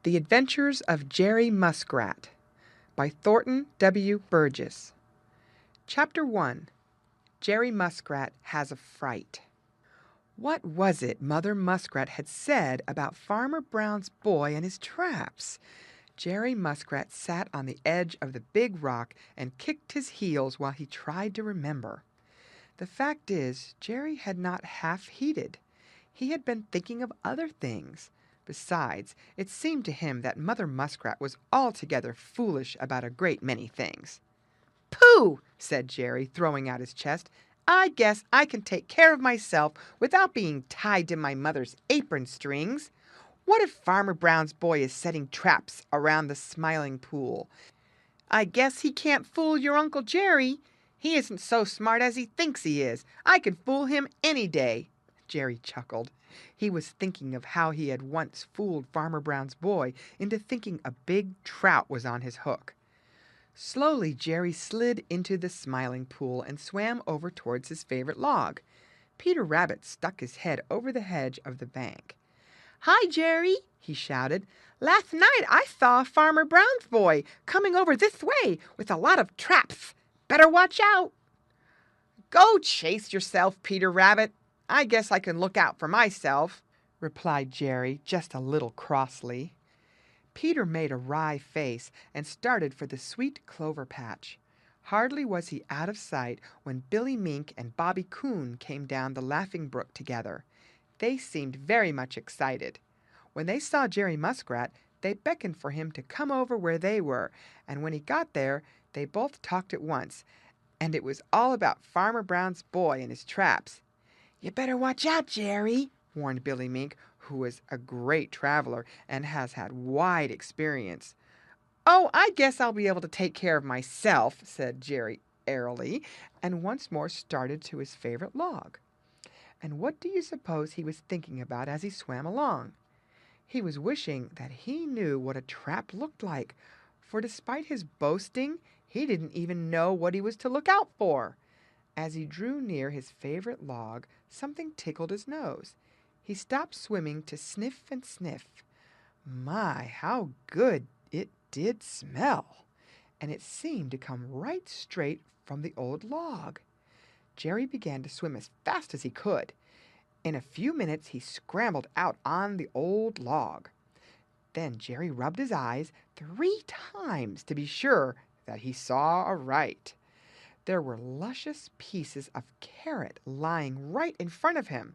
The Adventures of Jerry Muskrat by Thornton W. Burgess. Chapter 1. Jerry Muskrat Has a Fright. What was it Mother Muskrat had said about Farmer Brown's boy and his traps? Jerry Muskrat sat on the edge of the big rock and kicked his heels while he tried to remember. The fact is, Jerry had not half heeded. He had been thinking of other things. Besides, it seemed to him that Mother Muskrat was altogether foolish about a great many things. "Pooh!" said Jerry, throwing out his chest. "I guess I can take care of myself without being tied to my mother's apron strings. What if Farmer Brown's boy is setting traps around the Smiling Pool? I guess he can't fool your Uncle Jerry. He isn't so smart as he thinks he is. I could fool him any day." Jerry chuckled. He was thinking of how he had once fooled Farmer Brown's boy into thinking a big trout was on his hook. Slowly Jerry slid into the Smiling Pool and swam over towards his favorite log. Peter Rabbit stuck his head over the hedge of the bank. "Hi, Jerry!" he shouted. "Last night I saw Farmer Brown's boy coming over this way with a lot of traps. Better watch out." "Go chase yourself, Peter Rabbit. I guess I can look out for myself," replied Jerry, just a little crossly. Peter made a wry face and started for the sweet clover patch. Hardly was he out of sight when Billy Mink and Bobby Coon came down the Laughing Brook together. They seemed very much excited. When they saw Jerry Muskrat, they beckoned for him to come over where they were, and when he got there, they both talked at once, and it was all about Farmer Brown's boy and his traps. "You better watch out, Jerry," warned Billy Mink, who was a great traveler and has had wide experience. "Oh, I guess I'll be able to take care of myself," said Jerry airily, and once more started to his favorite log. And what do you suppose he was thinking about as he swam along? He was wishing that he knew what a trap looked like, for despite his boasting, he didn't even know what he was to look out for. As he drew near his favorite log, something tickled his nose. He stopped swimming to sniff and sniff. My, how good it did smell! And it seemed to come right straight from the old log. Jerry began to swim as fast as he could. In a few minutes he scrambled out on the old log. Then Jerry rubbed his eyes 3 times to be sure that he saw aright. There were luscious pieces of carrot lying right in front of him.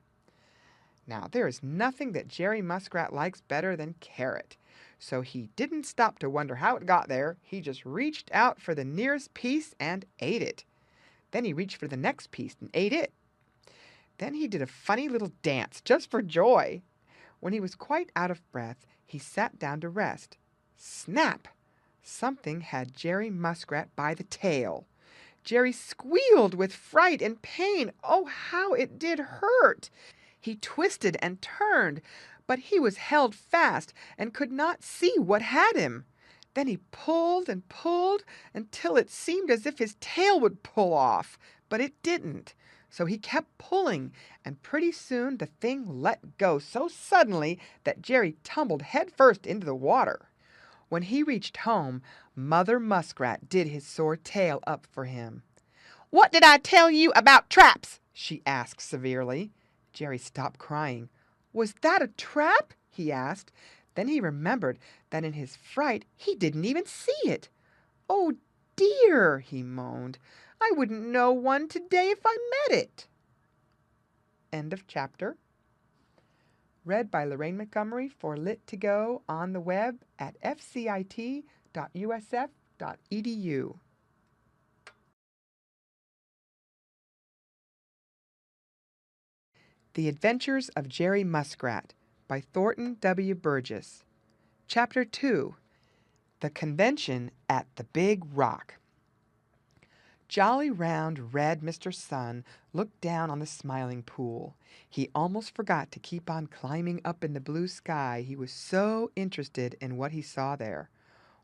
Now, there is nothing that Jerry Muskrat likes better than carrot, so he didn't stop to wonder how it got there. He just reached out for the nearest piece and ate it. Then he reached for the next piece and ate it. Then he did a funny little dance just for joy. When he was quite out of breath, he sat down to rest. Snap! Something had Jerry Muskrat by the tail. Jerry squealed with fright and pain. Oh, how it did hurt! He twisted and turned, but he was held fast and could not see what had him. Then he pulled and pulled until it seemed as if his tail would pull off, but it didn't. So he kept pulling, and pretty soon the thing let go so suddenly that Jerry tumbled headfirst into the water. When he reached home, Mother Muskrat did his sore tail up for him. "What did I tell you about traps?" she asked severely. Jerry stopped crying. "Was that a trap?" he asked. Then he remembered that in his fright he didn't even see it. "Oh dear," he moaned. "I wouldn't know one today if I met it." End of chapter. Read by Lorraine Montgomery for Lit2Go on the web at fcit.usf.edu. The Adventures of Jerry Muskrat by Thornton W. Burgess. Chapter 2. The Convention at the Big Rock. Jolly, round, red Mr. Sun looked down on the Smiling Pool. He almost forgot to keep on climbing up in the blue sky, he was so interested in what he saw there.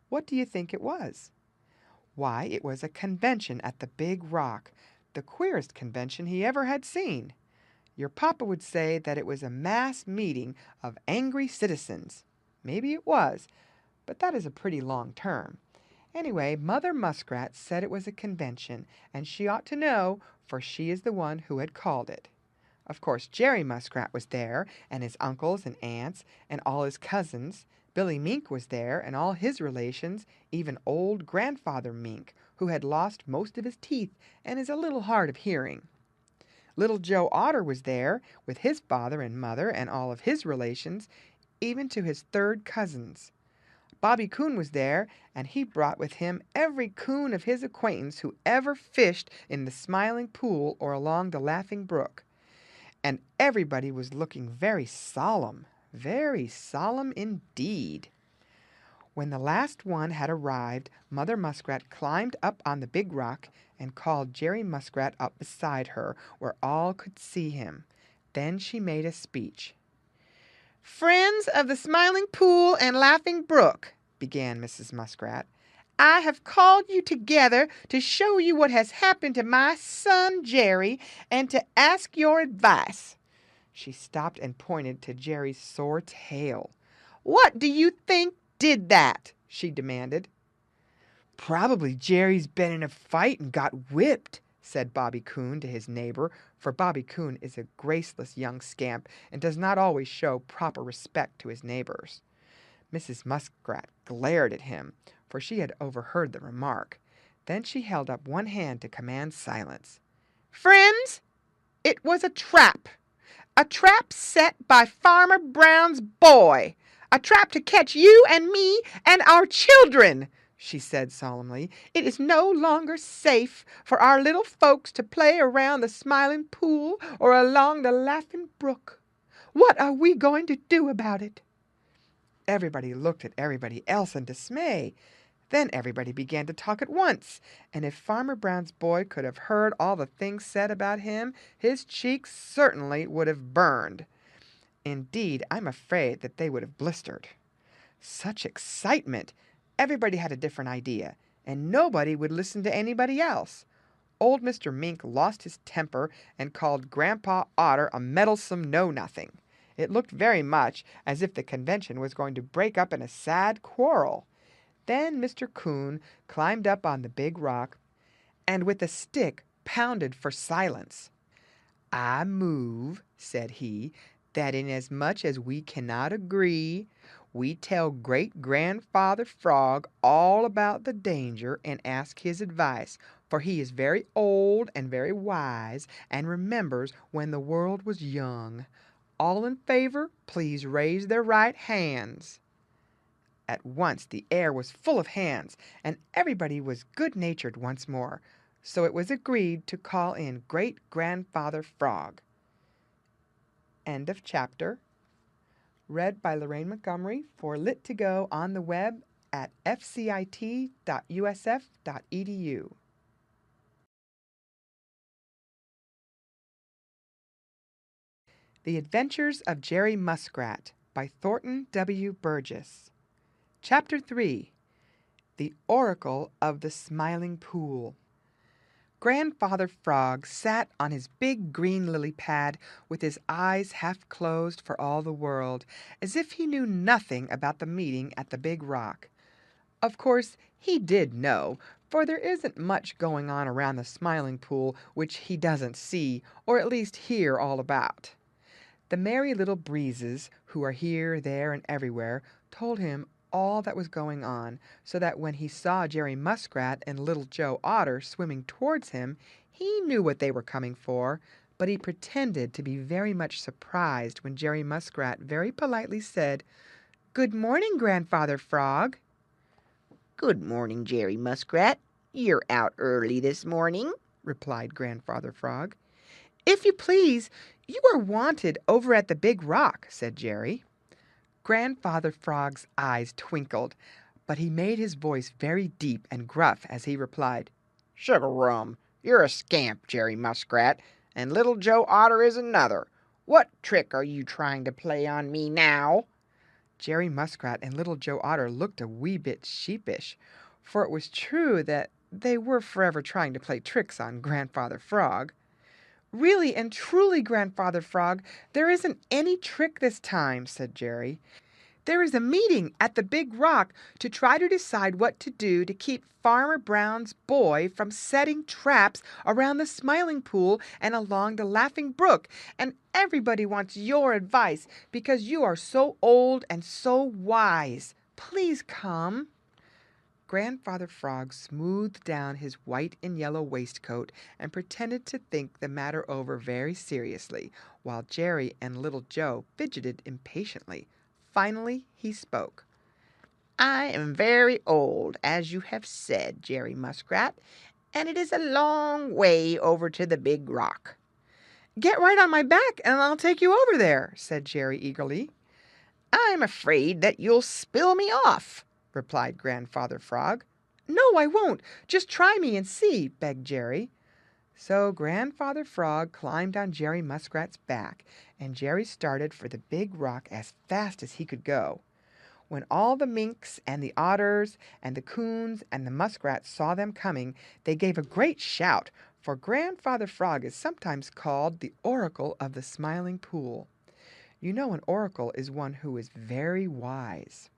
What do you think it was? Why, it was a convention at the Big Rock, the queerest convention he ever had seen. Your papa would say that it was a mass meeting of angry citizens. Maybe it was, but that is a pretty long term. Anyway, Mother Muskrat said it was a convention, and she ought to know, for she is the one who had called it. Of course, Jerry Muskrat was there, and his uncles and aunts, and all his cousins. Billy Mink was there, and all his relations, even old Grandfather Mink, who had lost most of his teeth and is a little hard of hearing. Little Joe Otter was there, with his father and mother and all of his relations, even to his third cousins. Bobby Coon was there, and he brought with him every coon of his acquaintance who ever fished in the Smiling Pool or along the Laughing Brook. And everybody was looking very solemn indeed. When the last one had arrived, Mother Muskrat climbed up on the big rock and called Jerry Muskrat up beside her where all could see him. Then she made a speech. "Friends of the Smiling Pool and Laughing Brook," began Mrs. Muskrat, "I have called you together to show you what has happened to my son Jerry and to ask your advice." She stopped and pointed to Jerry's sore tail. "What do you think did that?" she demanded. "Probably Jerry's been in a fight and got whipped," said Bobby Coon to his neighbor, for Bobby Coon is a graceless young scamp and does not always show proper respect to his neighbors. Mrs. Muskrat glared at him, for she had overheard the remark. Then she held up one hand to command silence. "Friends, it was a trap set by Farmer Brown's boy, a trap to catch you and me and our children," she said solemnly. "It is no longer safe for our little folks to play around the Smiling Pool or along the Laughing Brook. What are we going to do about it?" Everybody looked at everybody else in dismay. Then everybody began to talk at once, and if Farmer Brown's boy could have heard all the things said about him, his cheeks certainly would have burned. Indeed, I'm afraid that they would have blistered. Such excitement! Everybody had a different idea, and nobody would listen to anybody else. Old Mr. Mink lost his temper and called Grandpa Otter a meddlesome know-nothing. It looked very much as if the convention was going to break up in a sad quarrel. Then Mr. Coon climbed up on the big rock and with a stick pounded for silence. "I move," said he, "that inasmuch as we cannot agree, we tell Great-Grandfather Frog all about the danger and ask his advice, for he is very old and very wise and remembers when the world was young. All in favor, please raise their right hands." At once the air was full of hands, and everybody was good-natured once more, so it was agreed to call in Great-Grandfather Frog. End of chapter. Read by Lorraine Montgomery for Lit2Go on the web at fcit.usf.edu. The Adventures of Jerry Muskrat by Thornton W. Burgess. Chapter 3. The Oracle of the Smiling Pool. Grandfather Frog sat on his big green lily pad with his eyes half closed for all the world, as if he knew nothing about the meeting at the big rock. Of course, he did know, for there isn't much going on around the Smiling Pool which he doesn't see, or at least hear all about. The Merry Little Breezes, who are here, there, and everywhere, told him all that was going on, so that when he saw Jerry Muskrat and Little Joe Otter swimming towards him, he knew what they were coming for, but he pretended to be very much surprised when Jerry Muskrat very politely said, "Good morning, Grandfather Frog." "Good morning, Jerry Muskrat. You're out early this morning," replied Grandfather Frog. "If you please, you are wanted over at the big rock," said Jerry. Grandfather Frog's eyes twinkled, but he made his voice very deep and gruff as he replied, "Sugar-rum, you're a scamp, Jerry Muskrat, and Little Joe Otter is another. What trick are you trying to play on me now?" Jerry Muskrat and Little Joe Otter looked a wee bit sheepish, for it was true that they were forever trying to play tricks on Grandfather Frog. "Really and truly, Grandfather Frog, there isn't any trick this time," said Jerry. There is a meeting at the Big Rock to try to decide what to do to keep Farmer Brown's boy from setting traps around the Smiling Pool and along the Laughing Brook, and everybody wants your advice because you are so old and so wise. Please come." Grandfather Frog smoothed down his white and yellow waistcoat and pretended to think the matter over very seriously, while Jerry and Little Joe fidgeted impatiently. Finally he spoke. "I am very old, as you have said, Jerry Muskrat, and it is a long way over to the Big Rock." "Get right on my back and I'll take you over there," said Jerry eagerly. "I'm afraid that you'll spill me off," replied Grandfather Frog. "No, I won't. Just try me and see," begged Jerry. So Grandfather Frog climbed on Jerry Muskrat's back, and Jerry started for the Big Rock as fast as he could go. When all the Minks and the Otters and the Coons and the Muskrats saw them coming, they gave a great shout, for Grandfather Frog is sometimes called the Oracle of the Smiling Pool. You know, an oracle is one who is very wise.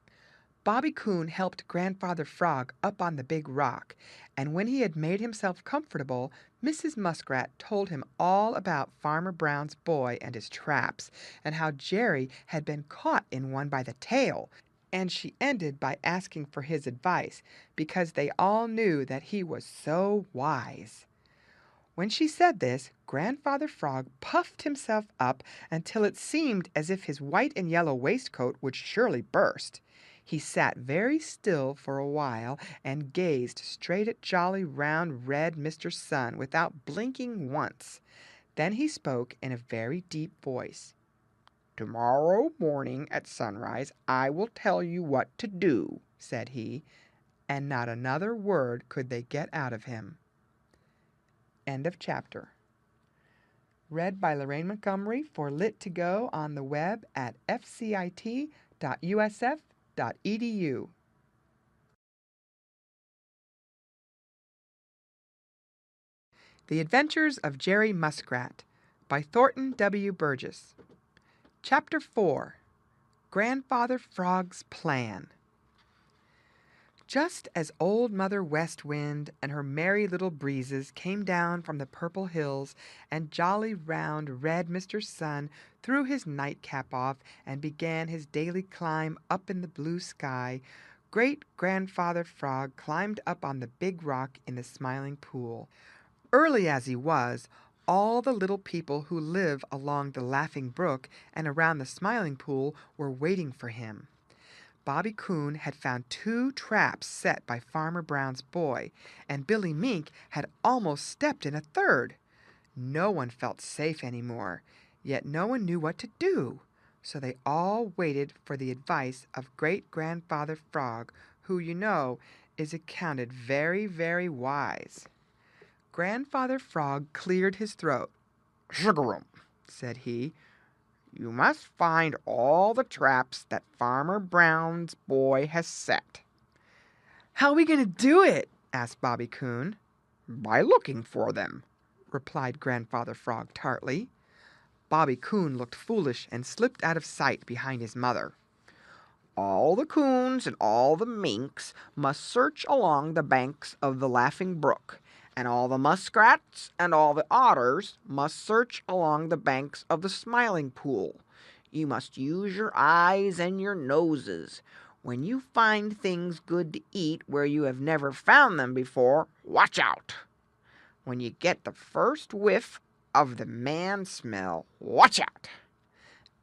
Bobby Coon helped Grandfather Frog up on the Big Rock, and when he had made himself comfortable, Mrs. Muskrat told him all about Farmer Brown's boy and his traps, and how Jerry had been caught in one by the tail, and she ended by asking for his advice, because they all knew that he was so wise. When she said this, Grandfather Frog puffed himself up until it seemed as if his white and yellow waistcoat would surely burst. He sat very still for a while and gazed straight at jolly, round, red Mr. Sun without blinking once. Then he spoke in a very deep voice. "Tomorrow morning at sunrise I will tell you what to do," said he, and not another word could they get out of him. End of chapter. Read by Lorraine Montgomery for Lit2Go on the web at fcit.usf.edu. The Adventures of Jerry Muskrat by Thornton W. Burgess. Chapter 4. Grandfather Frog's Plan. Just as Old Mother West Wind and her merry little breezes came down from the purple hills, and jolly, round, red Mr. Sun threw his nightcap off and began his daily climb up in the blue sky, great Grandfather Frog climbed up on the Big Rock in the Smiling Pool. Early as he was, all the little people who live along the Laughing Brook and around the Smiling Pool were waiting for him. Bobby Coon had found 2 traps set by Farmer Brown's boy, and Billy Mink had almost stepped in a third. No one felt safe any more, yet no one knew what to do, so they all waited for the advice of Great-Grandfather Frog, who, you know, is accounted very, very wise. Grandfather Frog cleared his throat. "Sugarum," said he. "You must find all the traps that Farmer Brown's boy has set." "How are we going to do it?" asked Bobby Coon. "By looking for them," replied Grandfather Frog tartly. Bobby Coon looked foolish and slipped out of sight behind his mother. "All the Coons and all the Minks must search along the banks of the Laughing Brook, and all the Muskrats and all the Otters must search along the banks of the Smiling Pool. You must use your eyes and your noses. When you find things good to eat where you have never found them before, watch out. When you get the first whiff of the man smell, watch out.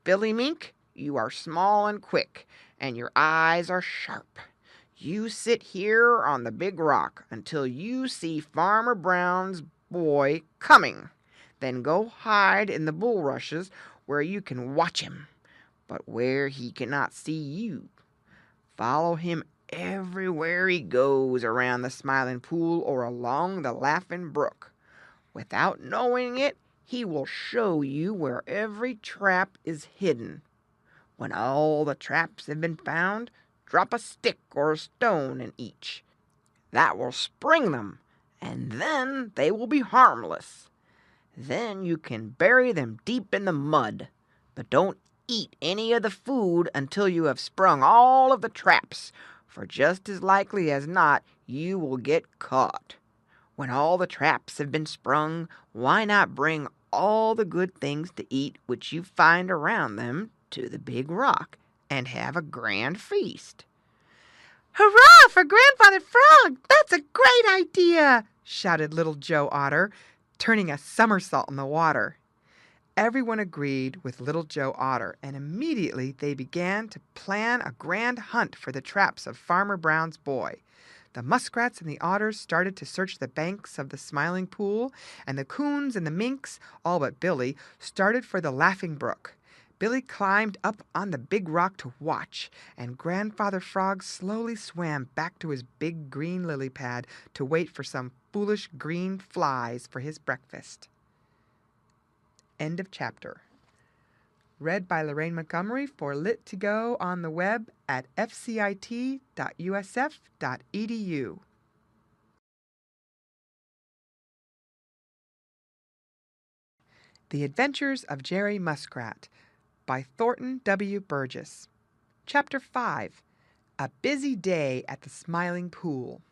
Billy Mink, you are small and quick, and your eyes are sharp. You sit here on the Big Rock until you see Farmer Brown's boy coming. Then go hide in the bulrushes where you can watch him, but where he cannot see you. Follow him everywhere he goes around the Smiling Pool or along the Laughing Brook. Without knowing it, he will show you where every trap is hidden. When all the traps have been found, drop a stick or a stone in each. That will spring them, and then they will be harmless. Then you can bury them deep in the mud, but don't eat any of the food until you have sprung all of the traps, for just as likely as not you will get caught. When all the traps have been sprung, why not bring all the good things to eat which you find around them to the big rock, and have a grand feast?" "Hurrah for Grandfather Frog! That's a great idea!" shouted Little Joe Otter, turning a somersault in the water. Everyone agreed with Little Joe Otter, and immediately they began to plan a grand hunt for the traps of Farmer Brown's boy. The muskrats and the otters started to search the banks of the Smiling Pool, and the coons and the minks, all but Billy, started for the Laughing Brook. Billy climbed up on the big rock to watch, and Grandfather Frog slowly swam back to his big green lily pad to wait for some foolish green flies for his breakfast. End of chapter. Read by Lorraine Montgomery for Lit to Go on the web at fcit.usf.edu. The Adventures of Jerry Muskrat by Thornton W. Burgess. Chapter 5. A Busy Day at the Smiling Pool.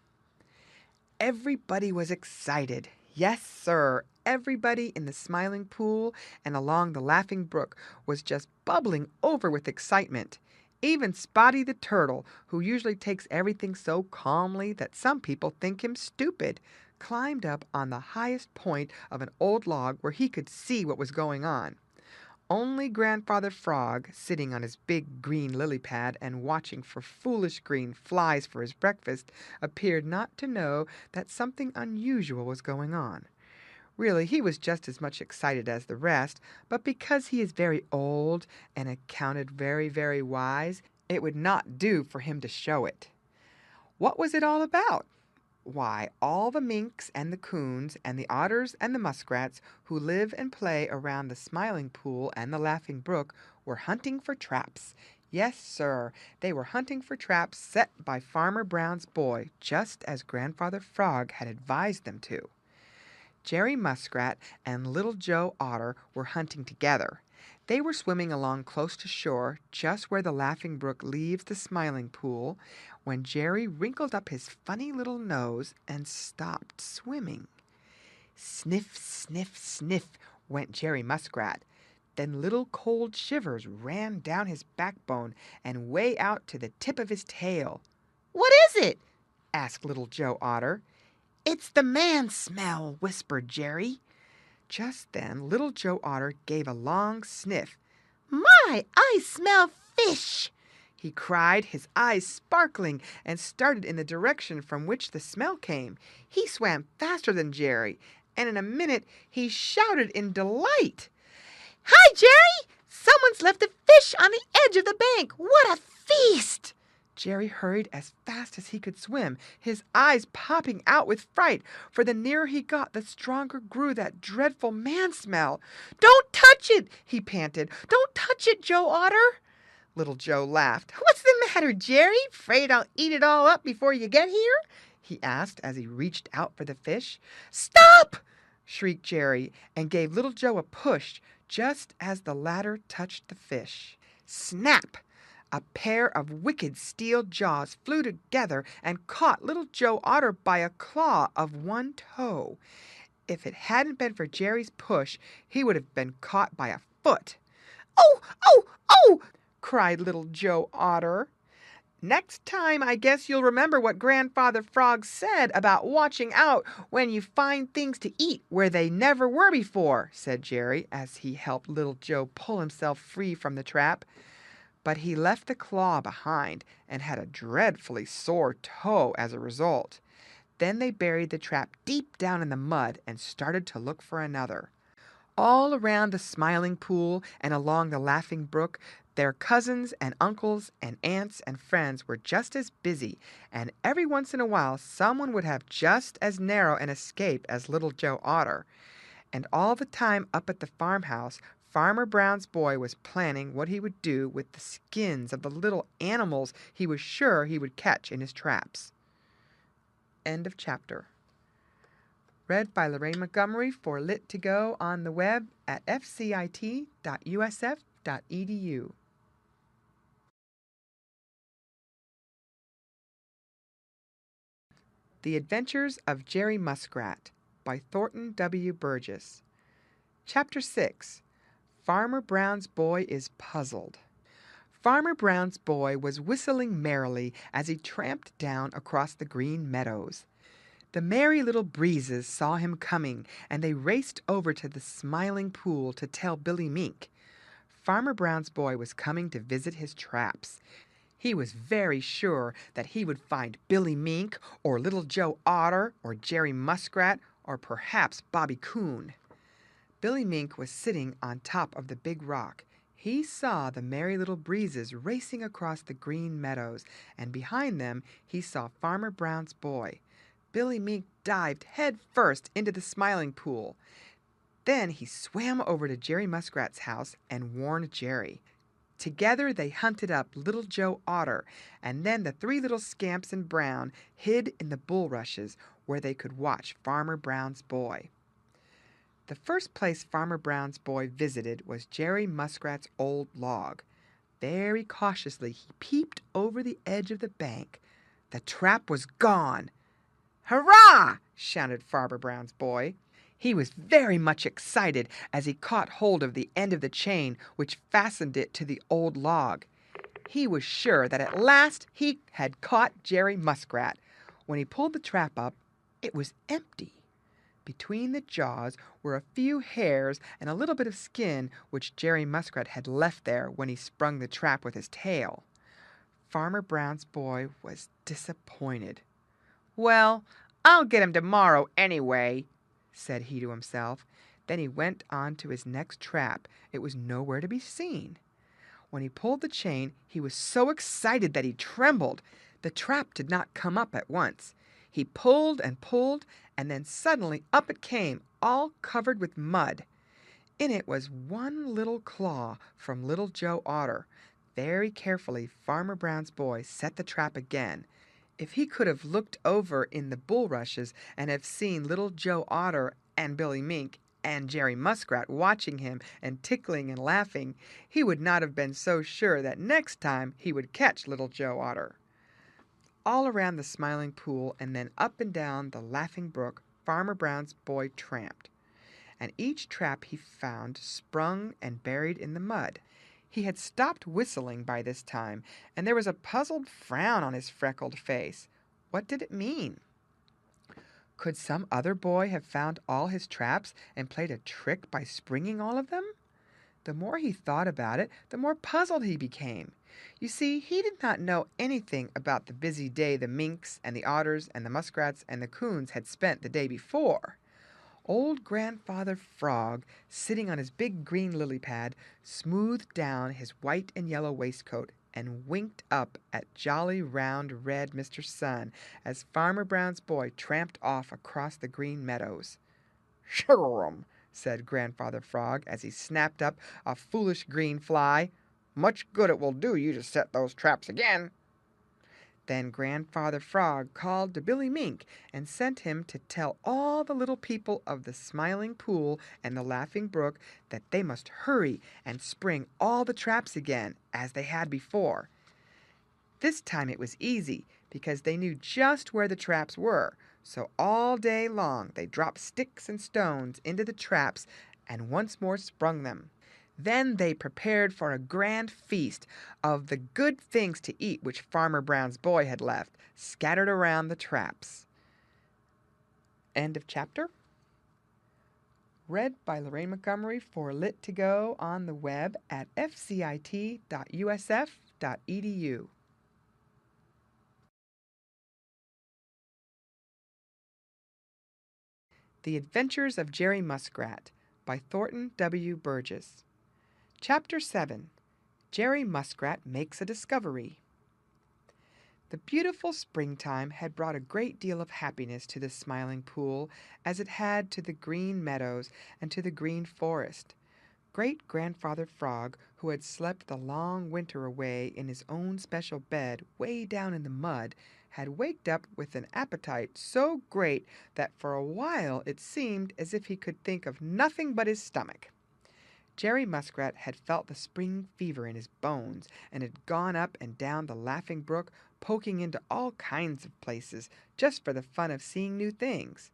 Everybody was excited. Yes, sir. Everybody in the Smiling Pool and along the Laughing Brook was just bubbling over with excitement. Even Spotty the Turtle, who usually takes everything so calmly that some people think him stupid, climbed up on the highest point of an old log where he could see what was going on. Only Grandfather Frog, sitting on his big green lily pad and watching for foolish green flies for his breakfast, appeared not to know that something unusual was going on. Really, he was just as much excited as the rest, but because he is very old and accounted very, very wise, it would not do for him to show it. What was it all about? Why, all the minks and the coons and the otters and the muskrats who live and play around the Smiling Pool and the Laughing Brook were hunting for traps. Yes, sir, they were hunting for traps set by Farmer Brown's boy, just as Grandfather Frog had advised them to. Jerry Muskrat and Little Joe Otter were hunting together. They were swimming along close to shore, just where the Laughing Brook leaves the Smiling Pool, when Jerry wrinkled up his funny little nose and stopped swimming. Sniff, sniff, sniff went Jerry Muskrat. Then little cold shivers ran down his backbone and way out to the tip of his tail. "What is it?" asked Little Joe Otter. "It's the man smell," whispered Jerry. Just then Little Joe Otter gave a long sniff. "My, I smell fish!" he cried, his eyes sparkling, and started in the direction from which the smell came. He swam faster than Jerry, and in a minute he shouted in delight. "Hi, Jerry! Someone's left a fish on the edge of the bank! What a feast!" Jerry hurried as fast as he could swim, his eyes popping out with fright, for the nearer he got, the stronger grew that dreadful man smell. "Don't touch it!" he panted. "Don't touch it, Joe Otter!" Little Joe laughed. "What's the matter, Jerry? 'Fraid I'll eat it all up before you get here?" he asked as he reached out for the fish. "Stop!" shrieked Jerry, and gave Little Joe a push just as the latter touched the fish. Snap! A pair of wicked steel jaws flew together and caught Little Joe Otter by a claw of one toe. If it hadn't been for Jerry's push, he would have been caught by a foot. "Oh, oh, oh!" cried Little Joe Otter. "Next time I guess you'll remember what Grandfather Frog said about watching out when you find things to eat where they never were before," said Jerry as he helped Little Joe pull himself free from the trap. But he left the claw behind and had a dreadfully sore toe as a result. Then they buried the trap deep down in the mud and started to look for another. All around the Smiling Pool and along the Laughing Brook, their cousins and uncles and aunts and friends were just as busy, and every once in a while someone would have just as narrow an escape as Little Joe Otter. And all the time up at the farmhouse, Farmer Brown's boy was planning what he would do with the skins of the little animals he was sure he would catch in his traps. End of chapter. Read by Lorraine Montgomery for Lit to Go on the web at fcit.usf.edu. www.uss.edu. The Adventures of Jerry Muskrat by Thornton W. Burgess. Chapter 6. Farmer Brown's Boy is Puzzled. Farmer Brown's boy was whistling merrily as he tramped down across the Green Meadows. The Merry Little Breezes saw him coming, and they raced over to the Smiling Pool to tell Billy Mink. Farmer Brown's boy was coming to visit his traps. He was very sure that he would find Billy Mink, or Little Joe Otter, or Jerry Muskrat, or perhaps Bobby Coon. Billy Mink was sitting on top of the big rock. He saw the Merry Little Breezes racing across the Green Meadows, and behind them he saw Farmer Brown's boy. Billy Mink dived head first into the Smiling Pool. Then he swam over to Jerry Muskrat's house and warned Jerry. Together they hunted up Little Joe Otter, and then the three little scamps in brown hid in the bulrushes where they could watch Farmer Brown's boy. The first place Farmer Brown's boy visited was Jerry Muskrat's old log. Very cautiously he peeped over the edge of the bank. The trap was gone. "Hurrah!" shouted Farmer Brown's boy. He was very much excited as he caught hold of the end of the chain which fastened it to the old log. He was sure that at last he had caught Jerry Muskrat. When he pulled the trap up, it was empty. Between the jaws were a few hairs and a little bit of skin which Jerry Muskrat had left there when he sprung the trap with his tail. Farmer Brown's boy was disappointed. "Well, I'll get him tomorrow anyway," said he to himself. Then he went on to his next trap. It was nowhere to be seen. When he pulled the chain, he was so excited that he trembled. The trap did not come up at once. He pulled, and then suddenly up it came, all covered with mud. In it was one little claw from Little Joe Otter. Very carefully Farmer Brown's boy set the trap again. If he could have looked over in the bulrushes and have seen Little Joe Otter and Billy Mink and Jerry Muskrat watching him and tickling and laughing, he would not have been so sure that next time he would catch Little Joe Otter. All around the Smiling Pool and then up and down the Laughing Brook, Farmer Brown's boy tramped, and each trap he found sprung and buried in the mud. He had stopped whistling by this time, and there was a puzzled frown on his freckled face. What did it mean? Could some other boy have found all his traps and played a trick by springing all of them? The more he thought about it, the more puzzled he became. You see, he did not know anything about the busy day the Minks and the Otters and the Muskrats and the Coons had spent the day before. Old Grandfather Frog, sitting on his big green lily pad, smoothed down his white and yellow waistcoat and winked up at jolly round red Mr. Sun as Farmer Brown's boy tramped off across the Green Meadows. "Sugar-'em," said Grandfather Frog as he snapped up a foolish green fly. "Much good it will do you to set those traps again." Then Grandfather Frog called to Billy Mink and sent him to tell all the little people of the Smiling Pool and the Laughing Brook that they must hurry and spring all the traps again, as they had before. This time it was easy, because they knew just where the traps were, so all day long they dropped sticks and stones into the traps and once more sprung them. Then they prepared for a grand feast of the good things to eat which Farmer Brown's boy had left, scattered around the traps. End of chapter. Read by Lorraine Montgomery for Lit2Go on the web at fcit.usf.edu. The Adventures of Jerry Muskrat by Thornton W. Burgess. Chapter 7. Jerry Muskrat Makes a Discovery. The beautiful springtime had brought a great deal of happiness to the Smiling Pool, as it had to the Green Meadows and to the Green Forest. Great-Grandfather Frog, who had slept the long winter away in his own special bed way down in the mud, had waked up with an appetite so great that for a while it seemed as if he could think of nothing but his stomach. Jerry Muskrat had felt the spring fever in his bones and had gone up and down the Laughing Brook, poking into all kinds of places just for the fun of seeing new things.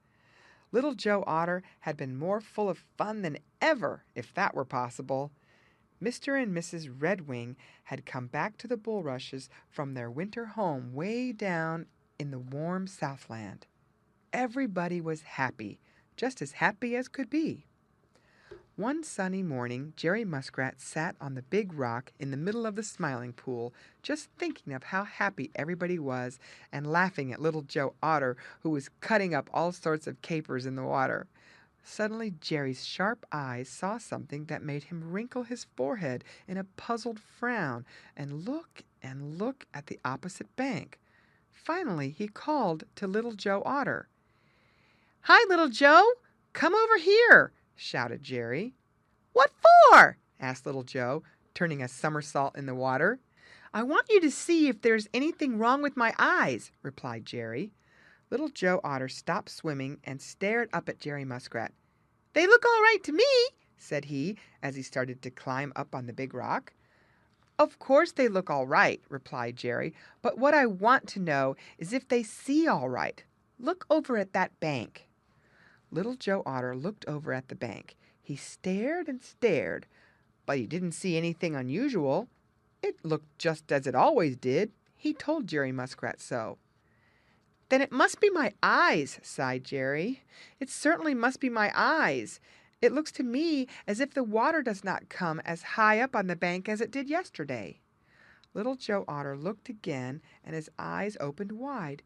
Little Joe Otter had been more full of fun than ever, if that were possible. Mr. and Mrs. Redwing had come back to the bulrushes from their winter home way down in the warm Southland. Everybody was happy, just as happy as could be. One sunny morning, Jerry Muskrat sat on the big rock in the middle of the Smiling Pool, just thinking of how happy everybody was and laughing at Little Joe Otter, who was cutting up all sorts of capers in the water. Suddenly, Jerry's sharp eyes saw something that made him wrinkle his forehead in a puzzled frown and look at the opposite bank. Finally, he called to Little Joe Otter. "Hi, Little Joe! Come over here!" shouted Jerry. "What for?" asked Little Joe, turning a somersault in the water. "I want you to see if there's anything wrong with my eyes," replied Jerry. Little Joe Otter stopped swimming and stared up at Jerry Muskrat. "They look all right to me," said he, as he started to climb up on the big rock. "Of course they look all right," replied Jerry, "but what I want to know is if they see all right. Look over at that bank." Little Joe Otter looked over at the bank. He stared and stared, but he didn't see anything unusual. It looked just as it always did. He told Jerry Muskrat so. "Then it must be my eyes," sighed Jerry. "It certainly must be my eyes. It looks to me as if the water does not come as high up on the bank as it did yesterday." Little Joe Otter looked again, and his eyes opened wide.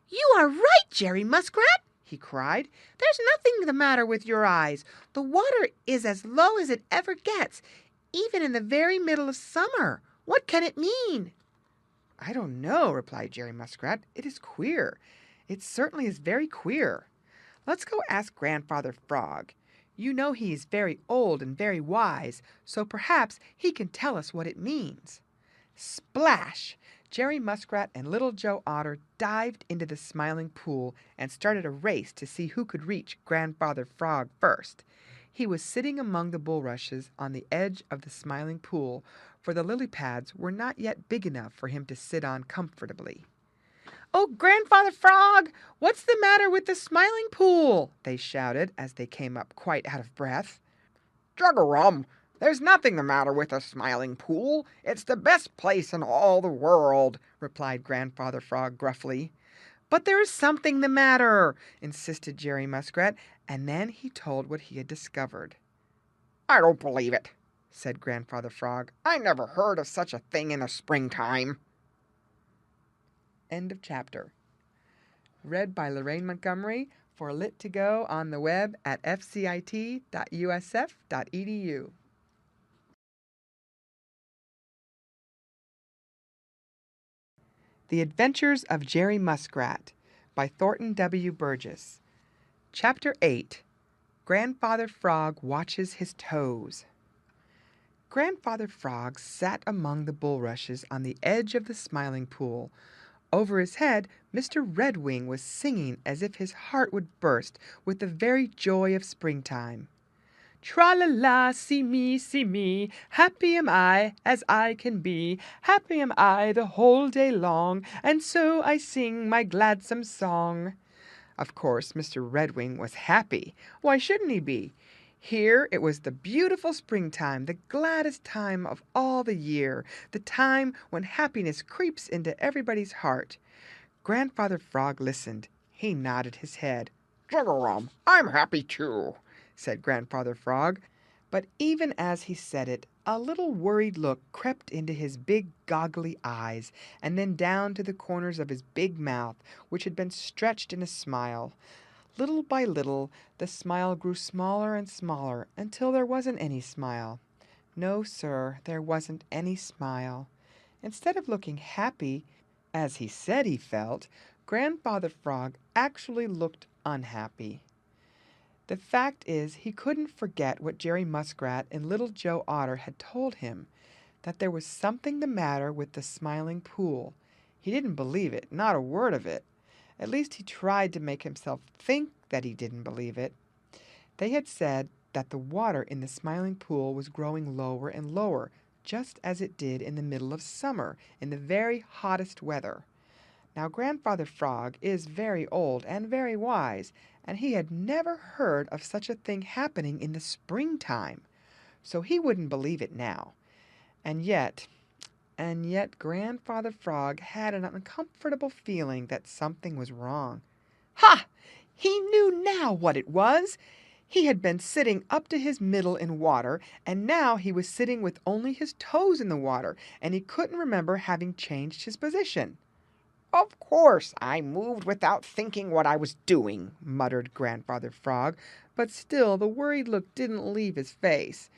"You are right, Jerry Muskrat!" he cried. "There's nothing the matter with your eyes. The water is as low as it ever gets, even in the very middle of summer. What can it mean?" "I don't know," replied Jerry Muskrat. "It is queer. It certainly is very queer. Let's go ask Grandfather Frog. You know he is very old and very wise, so perhaps he can tell us what it means." Splash! Jerry Muskrat and Little Joe Otter dived into the Smiling Pool and started a race to see who could reach Grandfather Frog first. He was sitting among the bulrushes on the edge of the Smiling Pool, for the lily pads were not yet big enough for him to sit on comfortably. "Oh, Grandfather Frog, what's the matter with the Smiling Pool?" they shouted as they came up quite out of breath. "Jug-a-rum! There's nothing the matter with the Smiling Pool. It's the best place in all the world," replied Grandfather Frog gruffly. "But there is something the matter," insisted Jerry Muskrat, and then he told what he had discovered. "I don't believe it," said Grandfather Frog. "I never heard of such a thing in the springtime." End of chapter. Read by Lorraine Montgomery for Lit to Go on the web at fcit.usf.edu. The Adventures of Jerry Muskrat by Thornton W. Burgess. Chapter 8. Grandfather Frog Watches His Toes. Grandfather Frog sat among the bulrushes on the edge of the Smiling Pool. Over his head, Mr. Redwing was singing as if his heart would burst with the very joy of springtime. Tra-la-la, see me, happy am I as I can be, happy am I the whole day long, and so I sing my gladsome song. Of course, Mr. Redwing was happy. Why shouldn't he be? Here it was the beautiful springtime, the gladdest time of all the year, the time when happiness creeps into everybody's heart. Grandfather Frog listened. He nodded his head. "Jug-a-rum! I'm happy too," said Grandfather Frog. But even as he said it, a little worried look crept into his big goggly eyes, and then down to the corners of his big mouth, which had been stretched in a smile. Little by little, the smile grew smaller and smaller until there wasn't any smile. No, sir, there wasn't any smile. Instead of looking happy, as he said he felt, Grandfather Frog actually looked unhappy. The fact is, he couldn't forget what Jerry Muskrat and Little Joe Otter had told him, that there was something the matter with the Smiling Pool. He didn't believe it, not a word of it. At least he tried to make himself think that he didn't believe it. They had said that the water in the Smiling Pool was growing lower and lower, just as it did in the middle of summer, in the very hottest weather. Now Grandfather Frog is very old and very wise, and he had never heard of such a thing happening in the springtime, so he wouldn't believe it now. And yet Grandfather Frog had an uncomfortable feeling that something was wrong. Ha! He knew now what it was! He had been sitting up to his middle in water, and now he was sitting with only his toes in the water, and he couldn't remember having changed his position. Of course, I moved without thinking what I was doing, muttered Grandfather Frog, but still the worried look didn't leave his face.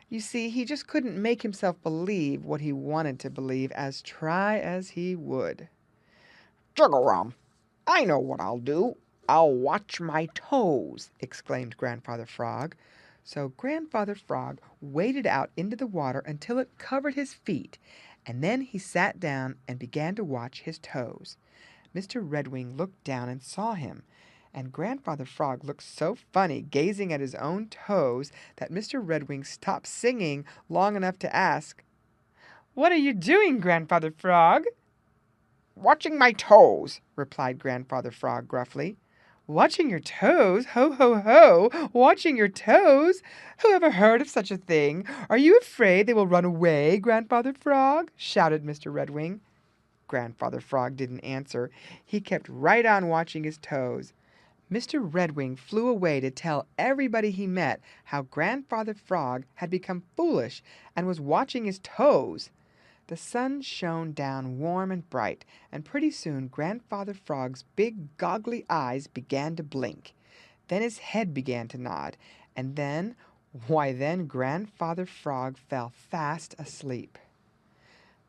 You see, he just couldn't make himself believe what he wanted to believe, as try as he would. Juggarum! I know what I'll do. I'll watch my toes, exclaimed Grandfather Frog. So Grandfather Frog waded out into the water until it covered his feet, and then he sat down and began to watch his toes. Mr. Redwing looked down and saw him, and Grandfather Frog looked so funny gazing at his own toes that Mr. Redwing stopped singing long enough to ask, "What are you doing, Grandfather Frog?" "Watching my toes," replied Grandfather Frog gruffly. "Watching your toes? Ho, ho, ho! Watching your toes? Who ever heard of such a thing? Are you afraid they will run away, Grandfather Frog?" shouted Mr. Redwing. Grandfather Frog didn't answer. He kept right on watching his toes. Mr. Redwing flew away to tell everybody he met how Grandfather Frog had become foolish and was watching his toes. The sun shone down warm and bright, and pretty soon Grandfather Frog's big goggly eyes began to blink. Then his head began to nod, and then Grandfather Frog fell fast asleep.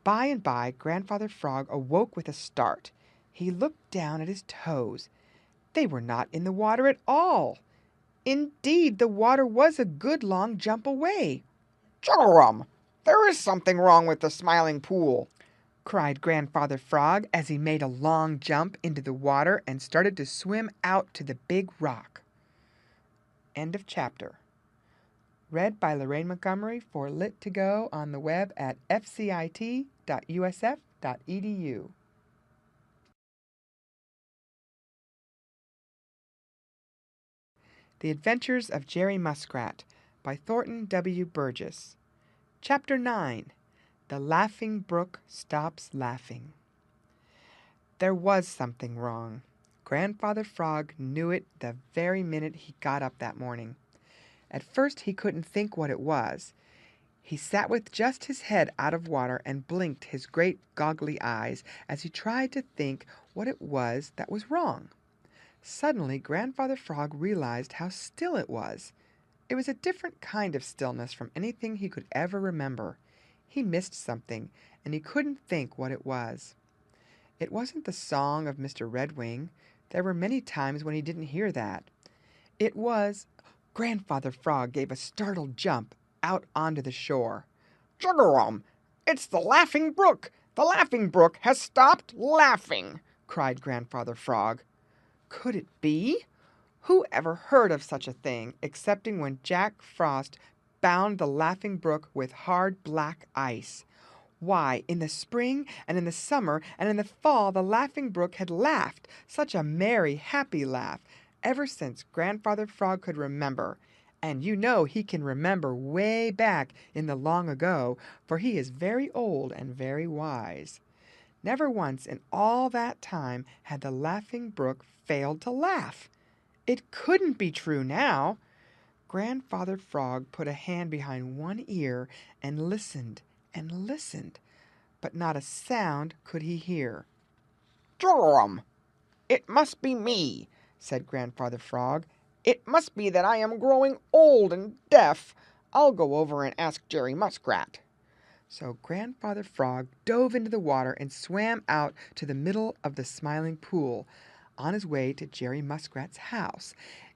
By and by Grandfather Frog awoke with a start. He looked down at his toes. They were not in the water at all. Indeed, the water was a good long jump away. "Juggarum! There is something wrong with the Smiling Pool," cried Grandfather Frog as he made a long jump into the water and started to swim out to the big rock. End of chapter. Read by Lorraine Montgomery for Lit2Go on the web at fcit.usf.edu. The Adventures of Jerry Muskrat by Thornton W. Burgess. Chapter 9. The Laughing Brook Stops Laughing. There was something wrong. Grandfather Frog knew it the very minute he got up that morning. At first he couldn't think what it was. He sat with just his head out of water and blinked his great goggly eyes as he tried to think what it was that was wrong. Suddenly Grandfather Frog realized how still it was. It was a different kind of stillness from anything he could ever remember. He missed something, and he couldn't think what it was. It wasn't the song of Mr. Redwing. There were many times when he didn't hear that. It was... Grandfather Frog gave a startled jump out onto the shore. "Juggarum! It's the Laughing Brook! The Laughing Brook has stopped laughing!" cried Grandfather Frog. Could it be? Who ever heard of such a thing, excepting when Jack Frost bound the Laughing Brook with hard black ice? Why, in the spring and in the summer and in the fall the Laughing Brook had laughed, such a merry, happy laugh, ever since Grandfather Frog could remember. And you know he can remember way back in the long ago, for he is very old and very wise. Never once in all that time had the Laughing Brook failed to laugh. It couldn't be true now. Grandfather Frog put a hand behind one ear and listened, but not a sound could he hear. "Juggarum! It must be me," said Grandfather Frog. "It must be that I am growing old and deaf. I'll go over and ask Jerry Muskrat." So Grandfather Frog dove into the water and swam out to the middle of the Smiling Pool, on his way to Jerry Muskrat's house.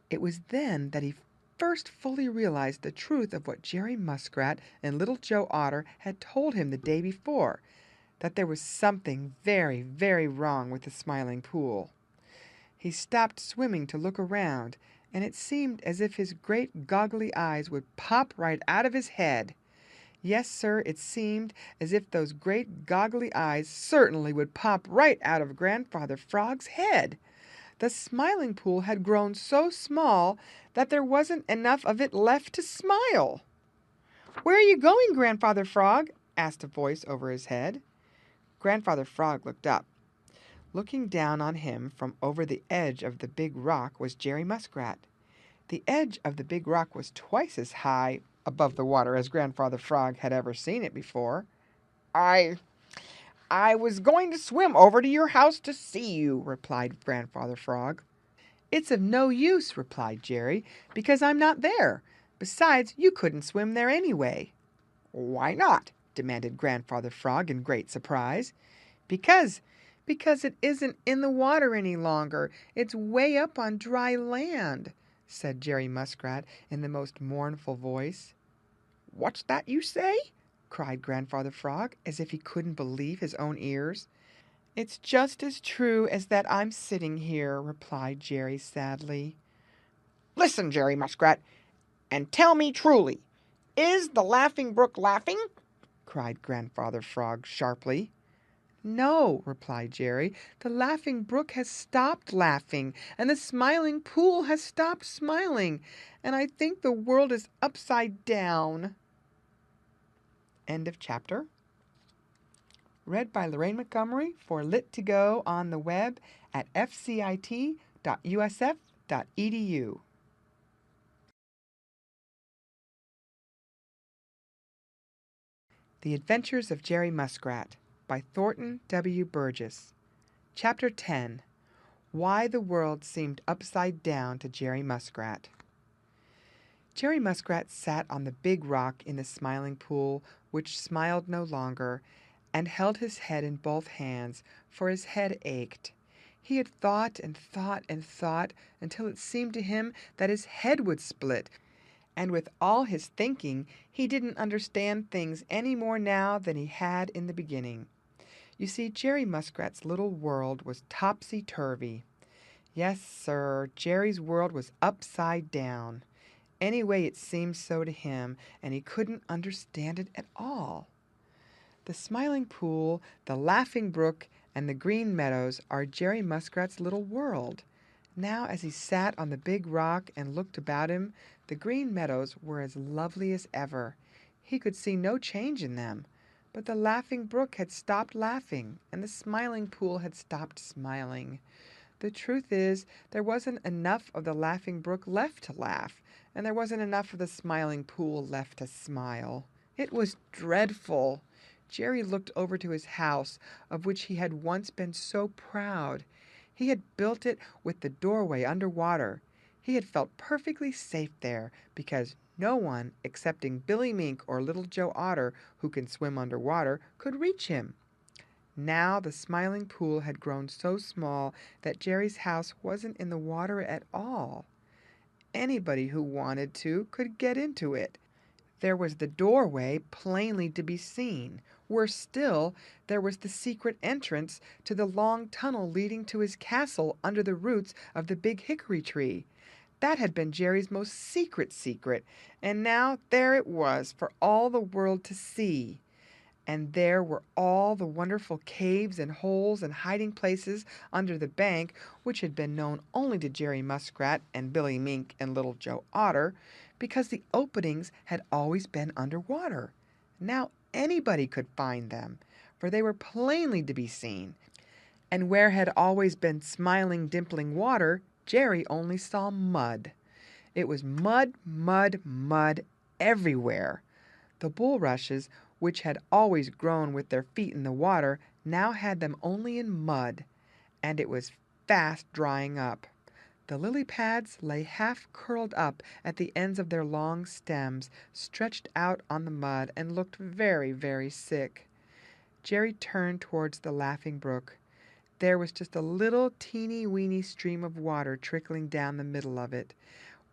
It was then that he first fully realized the truth of what Jerry Muskrat and Little Joe Otter had told him the day before, that there was something very, very wrong with the Smiling Pool. He stopped swimming to look around, and it seemed as if his great goggly eyes would pop right out of his head. Yes, sir, it seemed as if those great goggly eyes certainly would pop right out of Grandfather Frog's head. The Smiling Pool had grown so small that there wasn't enough of it left to smile. "Where are you going, Grandfather Frog?" asked a voice over his head. Grandfather Frog looked up. Looking down on him from over the edge of the big rock was Jerry Muskrat. The edge of the big rock was twice as high above the water as Grandfather Frog had ever seen it before. I was going to swim over to your house to see you," replied Grandfather Frog. "It's of no use," replied Jerry, "because I'm not there. Besides, you couldn't swim there anyway." "Why not?" demanded Grandfather Frog in great surprise. Because it isn't in the water any longer. It's way up on dry land," said Jerry Muskrat in the most mournful voice. "What's that you say?" cried Grandfather Frog, as if he couldn't believe his own ears. "It's just as true as that I'm sitting here," replied Jerry sadly. "Listen, Jerry Muskrat, and tell me truly, is the Laughing Brook laughing?" cried Grandfather Frog sharply. "No," replied Jerry, "the Laughing Brook has stopped laughing, and the Smiling Pool has stopped smiling, and I think the world is upside down." End of chapter. Read by Lorraine Montgomery for Lit2Go on the web at fcit.usf.edu. The Adventures of Jerry Muskrat by Thornton W. Burgess. Chapter 10. Why the World Seemed Upside Down to Jerry Muskrat. Jerry Muskrat sat on the big rock in the Smiling Pool, which smiled no longer, and held his head in both hands, for his head ached. He had thought and thought and thought until it seemed to him that his head would split, and with all his thinking he didn't understand things any more now than he had in the beginning. You see, Jerry Muskrat's little world was topsy-turvy. Yes, sir, Jerry's world was upside down. Anyway, it seemed so to him, and he couldn't understand it at all. The Smiling Pool, the Laughing Brook, and the Green Meadows are Jerry Muskrat's little world. Now, as he sat on the big rock and looked about him, the Green Meadows were as lovely as ever. He could see no change in them. But the Laughing Brook had stopped laughing, and the Smiling Pool had stopped smiling. The truth is, there wasn't enough of the Laughing Brook left to laugh, and there wasn't enough of the Smiling Pool left to smile. It was dreadful. Jerry looked over to his house, of which he had once been so proud. He had built it with the doorway under water. He had felt perfectly safe there, because no one, excepting Billy Mink or Little Joe Otter, who can swim under water, could reach him. Now the Smiling Pool had grown so small that Jerry's house wasn't in the water at all. Anybody who wanted to could get into it. There was the doorway plainly to be seen. Worse still, there was the secret entrance to the long tunnel leading to his castle under the roots of the big hickory tree. That had been Jerry's most secret, and now there it was for all the world to see. And there were all the wonderful caves and holes and hiding places under the bank, which had been known only to Jerry Muskrat and Billy Mink and Little Joe Otter, because the openings had always been under water. Now anybody could find them, for they were plainly to be seen. And where had always been smiling, dimpling water, Jerry only saw mud. It was mud, mud, mud everywhere. The bulrushes, which had always grown with their feet in the water, now had them only in mud, and it was fast drying up. The lily pads lay half curled up at the ends of their long stems, stretched out on the mud, and looked very, very sick. Jerry turned towards the Laughing Brook. There was just a little teeny-weeny stream of water trickling down the middle of it,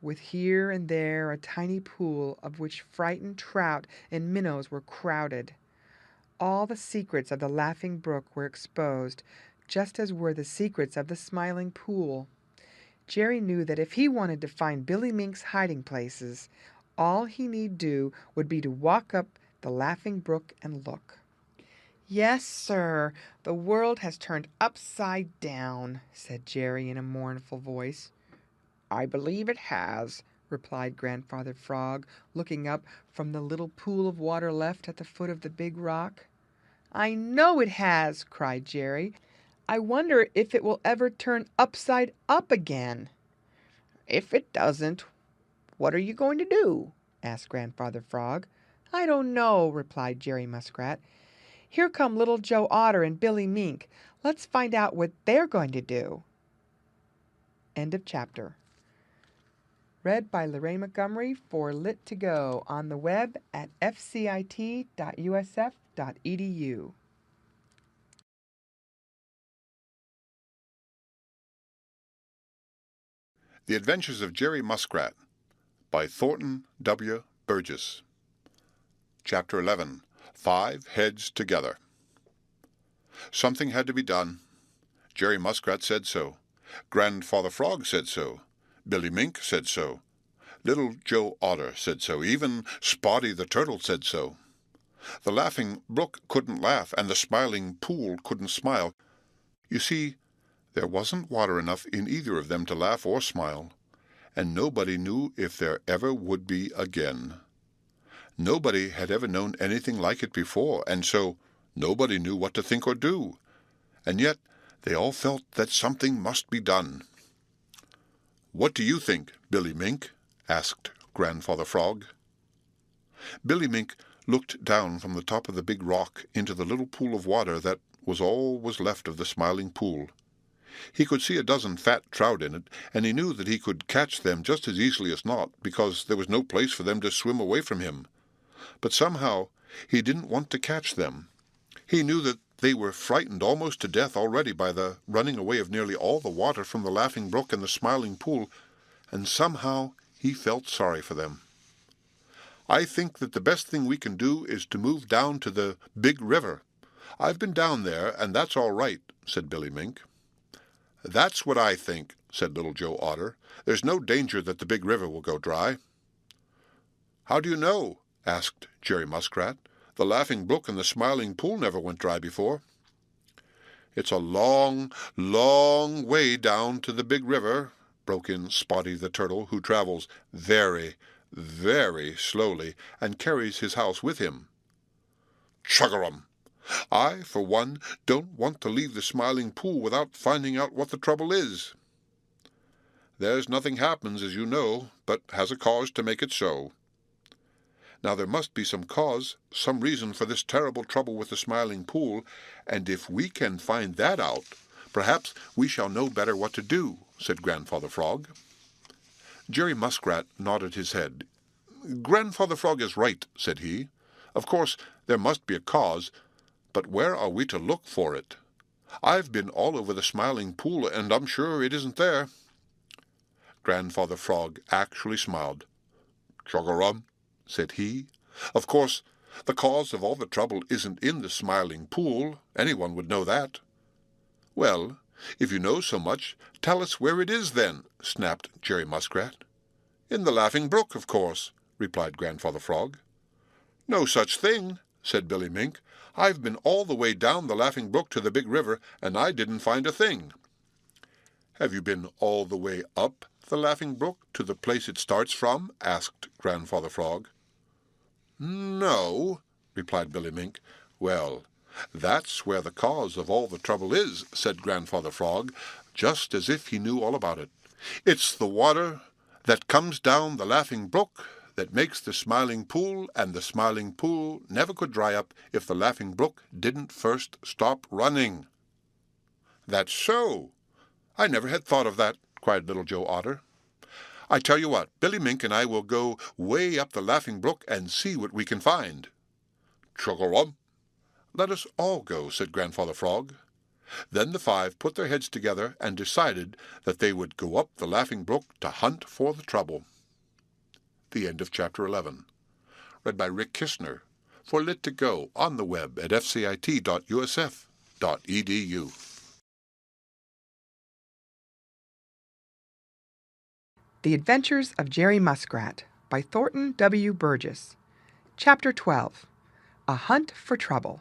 with here and there a tiny pool of which frightened trout and minnows were crowded. All the secrets of the Laughing Brook were exposed, just as were the secrets of the Smiling Pool. Jerry knew that if he wanted to find Billy Mink's hiding places, all he need do would be to walk up the Laughing Brook and look. "Yes, sir, the world has turned upside down," said Jerry in a mournful voice. "I believe it has," replied Grandfather Frog, looking up from the little pool of water left at the foot of the big rock. "I know it has!" cried Jerry. "I wonder if it will ever turn upside up again." "If it doesn't, what are you going to do?" asked Grandfather Frog. "I don't know," replied Jerry Muskrat. "Here come Little Joe Otter and Billy Mink. Let's find out what they're going to do." End of chapter. Read by Lorraine Montgomery for Lit2Go on the web at fcit.usf.edu. The Adventures of Jerry Muskrat by Thornton W. Burgess. Chapter 11. 5 Heads Together. Something had to be done. Jerry Muskrat said so. Grandfather Frog said so. Billy Mink said so. Little Joe Otter said so. Even Spotty the Turtle said so. The Laughing Brook couldn't laugh, and the Smiling Pool couldn't smile. You see, there wasn't water enough in either of them to laugh or smile, and nobody knew if there ever would be again. Nobody had ever known anything like it before, and so nobody knew what to think or do. And yet they all felt that something must be done. "What do you think, Billy Mink?" asked Grandfather Frog. Billy Mink looked down from the top of the big rock into the little pool of water that was all was left of the Smiling Pool. He could see a dozen fat trout in it, and he knew that he could catch them just as easily as not, because there was no place for them to swim away from him. But somehow he didn't want to catch them. He knew that they were frightened almost to death already by the running away of nearly all the water from the Laughing Brook and the Smiling Pool, and somehow he felt sorry for them. "I think that the best thing we can do is to move down to the Big River. I've been down there, and that's all right," said Billy Mink. "That's what I think," said Little Joe Otter. "There's no danger that the Big River will go dry." "How do you know?" asked Jerry Muskrat. "The Laughing Brook and the Smiling Pool never went dry before." "It's a long, long way down to the Big River," broke in Spotty the Turtle, who travels very, very slowly and carries his house with him. "Chug-a-rum! I, for one, don't want to leave the Smiling Pool without finding out what the trouble is." "There's nothing happens, as you know, but has a cause to make it so." Now there must be some cause, some reason for this terrible trouble with the Smiling Pool, and if we can find that out, perhaps we shall know better what to do," said Grandfather Frog. Jerry Muskrat nodded his head. "Grandfather Frog is right," said he. "Of course, there must be a cause, but where are we to look for it? I've been all over the Smiling Pool, and I'm sure it isn't there." Grandfather Frog actually smiled. "Chug-a-rum," said he. "Of course, the cause of all the trouble isn't in the Smiling Pool. Anyone would know that." "Well, if you know so much, tell us where it is then," snapped Jerry Muskrat. "In the Laughing Brook, of course," replied Grandfather Frog. "No such thing," said Billy Mink. "I've been all the way down the Laughing Brook to the Big River, and I didn't find a thing." "Have you been all the way up the Laughing Brook to the place it starts from?" asked Grandfather Frog. "No," replied Billy Mink. "Well, that's where the cause of all the trouble is," said Grandfather Frog, just as if he knew all about it. "It's the water that comes down the Laughing Brook that makes the Smiling Pool, and the Smiling Pool never could dry up if the Laughing Brook didn't first stop running." "That's so! I never had thought of that," cried Little Joe Otter. "I tell you what, Billy Mink and I will go way up the Laughing Brook and see what we can find." "Chug-a-rum!" "Let us all go," said Grandfather Frog. Then the 5 put their heads together and decided that they would go up the Laughing Brook to hunt for the trouble. The end of Chapter 11. Read by Rick Kistner for Lit2Go on the web at fcit.usf.edu. The Adventures of Jerry Muskrat by Thornton W. Burgess. Chapter 12. A Hunt for Trouble.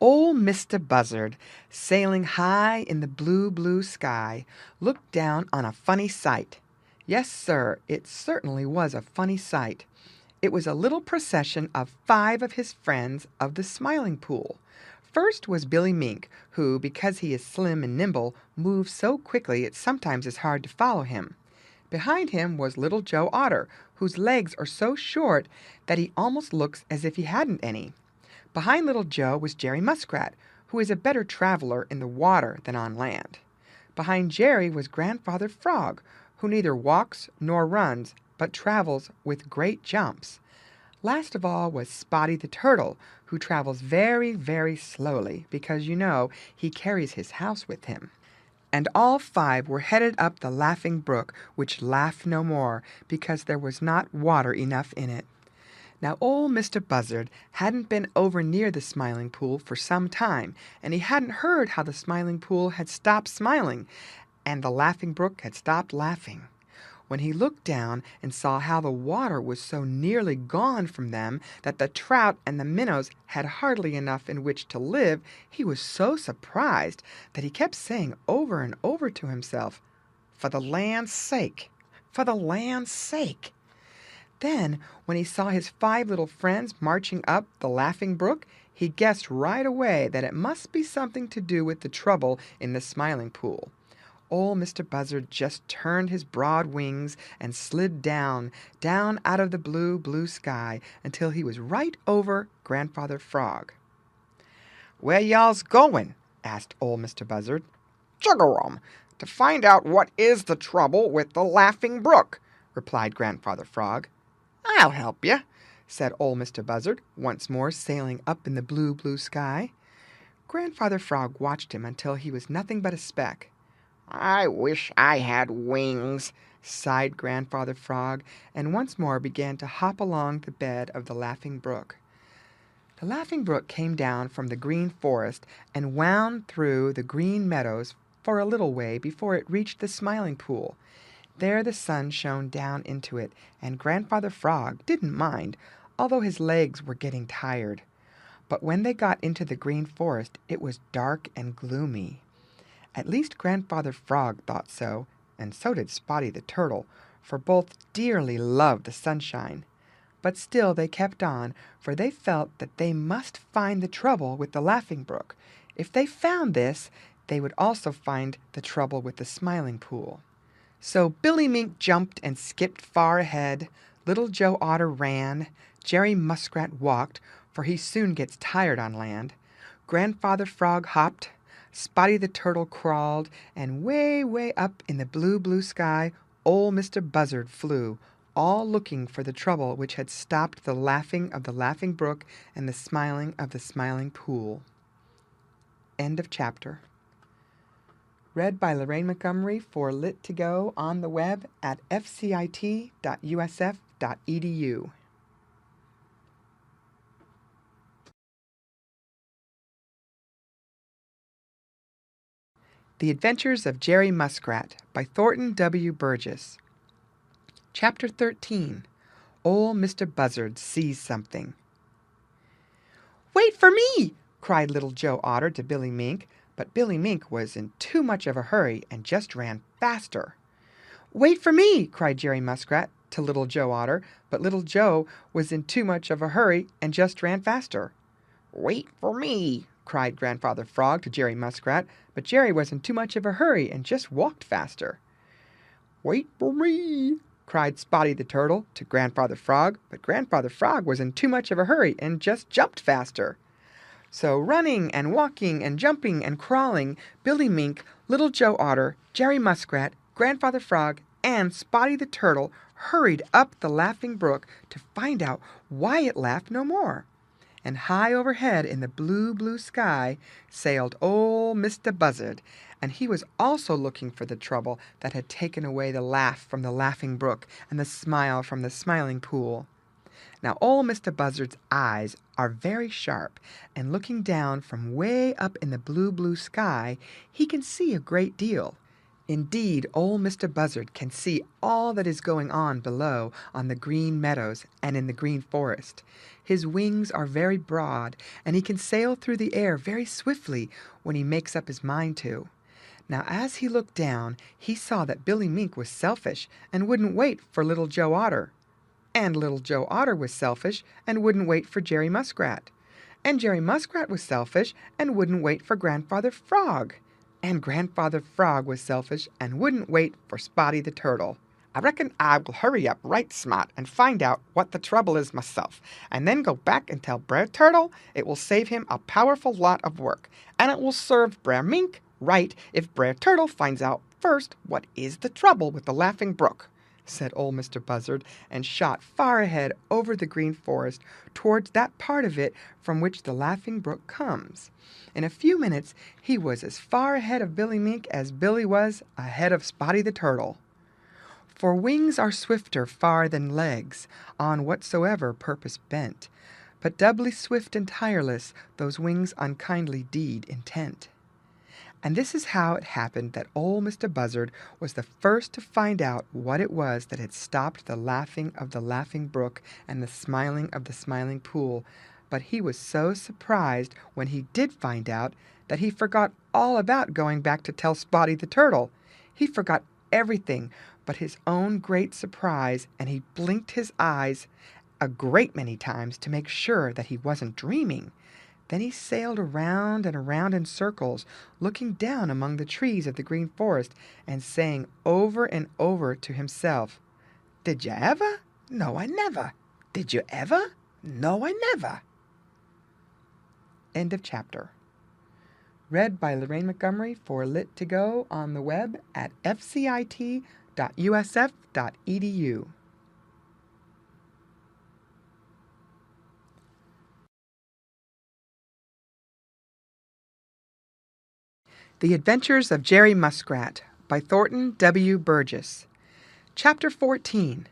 Ol' Mistah Buzzard, sailing high in the blue, blue sky, looked down on a funny sight. Yes, sir, it certainly was a funny sight. It was a little procession of 5 of his friends of the Smiling Pool. First was Billy Mink, who, because he is slim and nimble, moves so quickly it sometimes is hard to follow him. Behind him was Little Joe Otter, whose legs are so short that he almost looks as if he hadn't any. Behind Little Joe was Jerry Muskrat, who is a better traveler in the water than on land. Behind Jerry was Grandfather Frog, who neither walks nor runs, but travels with great jumps. Last of all was Spotty the Turtle, who travels very, very slowly, because, you know, he carries his house with him. And all 5 were headed up the Laughing Brook, which laughed no more, because there was not water enough in it. Now Ol' Mistah Buzzard hadn't been over near the Smiling Pool for some time, and he hadn't heard how the Smiling Pool had stopped smiling, and the Laughing Brook had stopped laughing. When he looked down and saw how the water was so nearly gone from them that the trout and the minnows had hardly enough in which to live, he was so surprised that he kept saying over and over to himself, "For the land's sake! For the land's sake!" Then, when he saw his 5 little friends marching up the Laughing Brook, he guessed right away that it must be something to do with the trouble in the Smiling Pool. Ol' Mistah Buzzard just turned his broad wings and slid down out of the blue, blue sky until he was right over Grandfather Frog. "Where y'all's going?" asked Ol' Mistah Buzzard. "Chug-a-rum, to find out what is the trouble with the Laughing Brook," replied Grandfather Frog. "I'll help you," said Ol' Mistah Buzzard, once more sailing up in the blue, blue sky. Grandfather Frog watched him until he was nothing but a speck. "I wish I had wings," sighed Grandfather Frog, and once more began to hop along the bed of the Laughing Brook. The Laughing Brook came down from the Green Forest and wound through the Green Meadows for a little way before it reached the Smiling Pool. There the sun shone down into it, and Grandfather Frog didn't mind, although his legs were getting tired. But when they got into the Green Forest, it was dark and gloomy. At least Grandfather Frog thought so, and so did Spotty the Turtle, for both dearly loved the sunshine. But still they kept on, for they felt that they must find the trouble with the Laughing Brook. If they found this, they would also find the trouble with the Smiling Pool. So Billy Mink jumped and skipped far ahead, Little Joe Otter ran, Jerry Muskrat walked, for he soon gets tired on land, Grandfather Frog hopped, Spotty the Turtle crawled, and way, way up in the blue, blue sky, Ol' Mistah Buzzard flew, all looking for the trouble which had stopped the laughing of the Laughing Brook and the smiling of the Smiling Pool. End of chapter. Read by Lorraine Montgomery for Lit2Go on the web at fcit.usf.edu. The Adventures of Jerry Muskrat by Thornton W. Burgess. Chapter 13. Ol' Mistah Buzzard Sees Something. "Wait for me!" cried Little Joe Otter to Billy Mink, but Billy Mink was in too much of a hurry and just ran faster. "Wait for me!" cried Jerry Muskrat to Little Joe Otter, but Little Joe was in too much of a hurry and just ran faster. "Wait for me!" cried Grandfather Frog to Jerry Muskrat, but Jerry was in too much of a hurry and just walked faster. "Wait for me!" cried Spotty the Turtle to Grandfather Frog, but Grandfather Frog was in too much of a hurry and just jumped faster. So running and walking and jumping and crawling, Billy Mink, Little Joe Otter, Jerry Muskrat, Grandfather Frog, and Spotty the Turtle hurried up the Laughing Brook to find out why it laughed no more. And high overhead in the blue, blue sky sailed Ol' Mistah Buzzard, and he was also looking for the trouble that had taken away the laugh from the Laughing Brook and the smile from the Smiling Pool. Now Ol' Mistah Buzzard's eyes are very sharp, and looking down from way up in the blue, blue sky, he can see a great deal. Indeed, Ol' Mr. Buzzard can see all that is going on below on the Green Meadows and in the Green Forest. His wings are very broad, and he can sail through the air very swiftly when he makes up his mind to. Now, as he looked down, he saw that Billy Mink was selfish and wouldn't wait for Little Joe Otter. And Little Joe Otter was selfish and wouldn't wait for Jerry Muskrat. And Jerry Muskrat was selfish and wouldn't wait for Grandfather Frog. And Grandfather Frog was selfish and wouldn't wait for Spotty the Turtle. I reckon I will hurry up right smart and find out what the trouble is myself, and then go back and tell Brer Turtle. It will save him a powerful lot of work, and it will serve Brer Mink right if Brer Turtle finds out first what is the trouble with the Laughing Brook," said Ol' Mr. Buzzard, and shot far ahead over the Green Forest towards that part of it from which the Laughing Brook comes. In a few minutes he was as far ahead of Billy Mink as Billy was ahead of Spotty the Turtle. For wings are swifter far than legs, on whatsoever purpose bent, but doubly swift and tireless those wings unkindly deed intent. And this is how it happened that Ol' Mr. Buzzard was the first to find out what it was that had stopped the laughing of the Laughing Brook and the smiling of the Smiling Pool. But he was so surprised when he did find out that he forgot all about going back to tell Spotty the Turtle. He forgot everything but his own great surprise, and he blinked his eyes a great many times to make sure that he wasn't dreaming. Then he sailed around and around in circles, looking down among the trees of the Green Forest and saying over and over to himself, "Did you ever? No, I never. Did you ever? No, I never." End of chapter. Read by Lorraine Montgomery for Lit2Go on the web at fcit.usf.edu. The Adventures of Jerry Muskrat by Thornton W. Burgess. Chapter 14.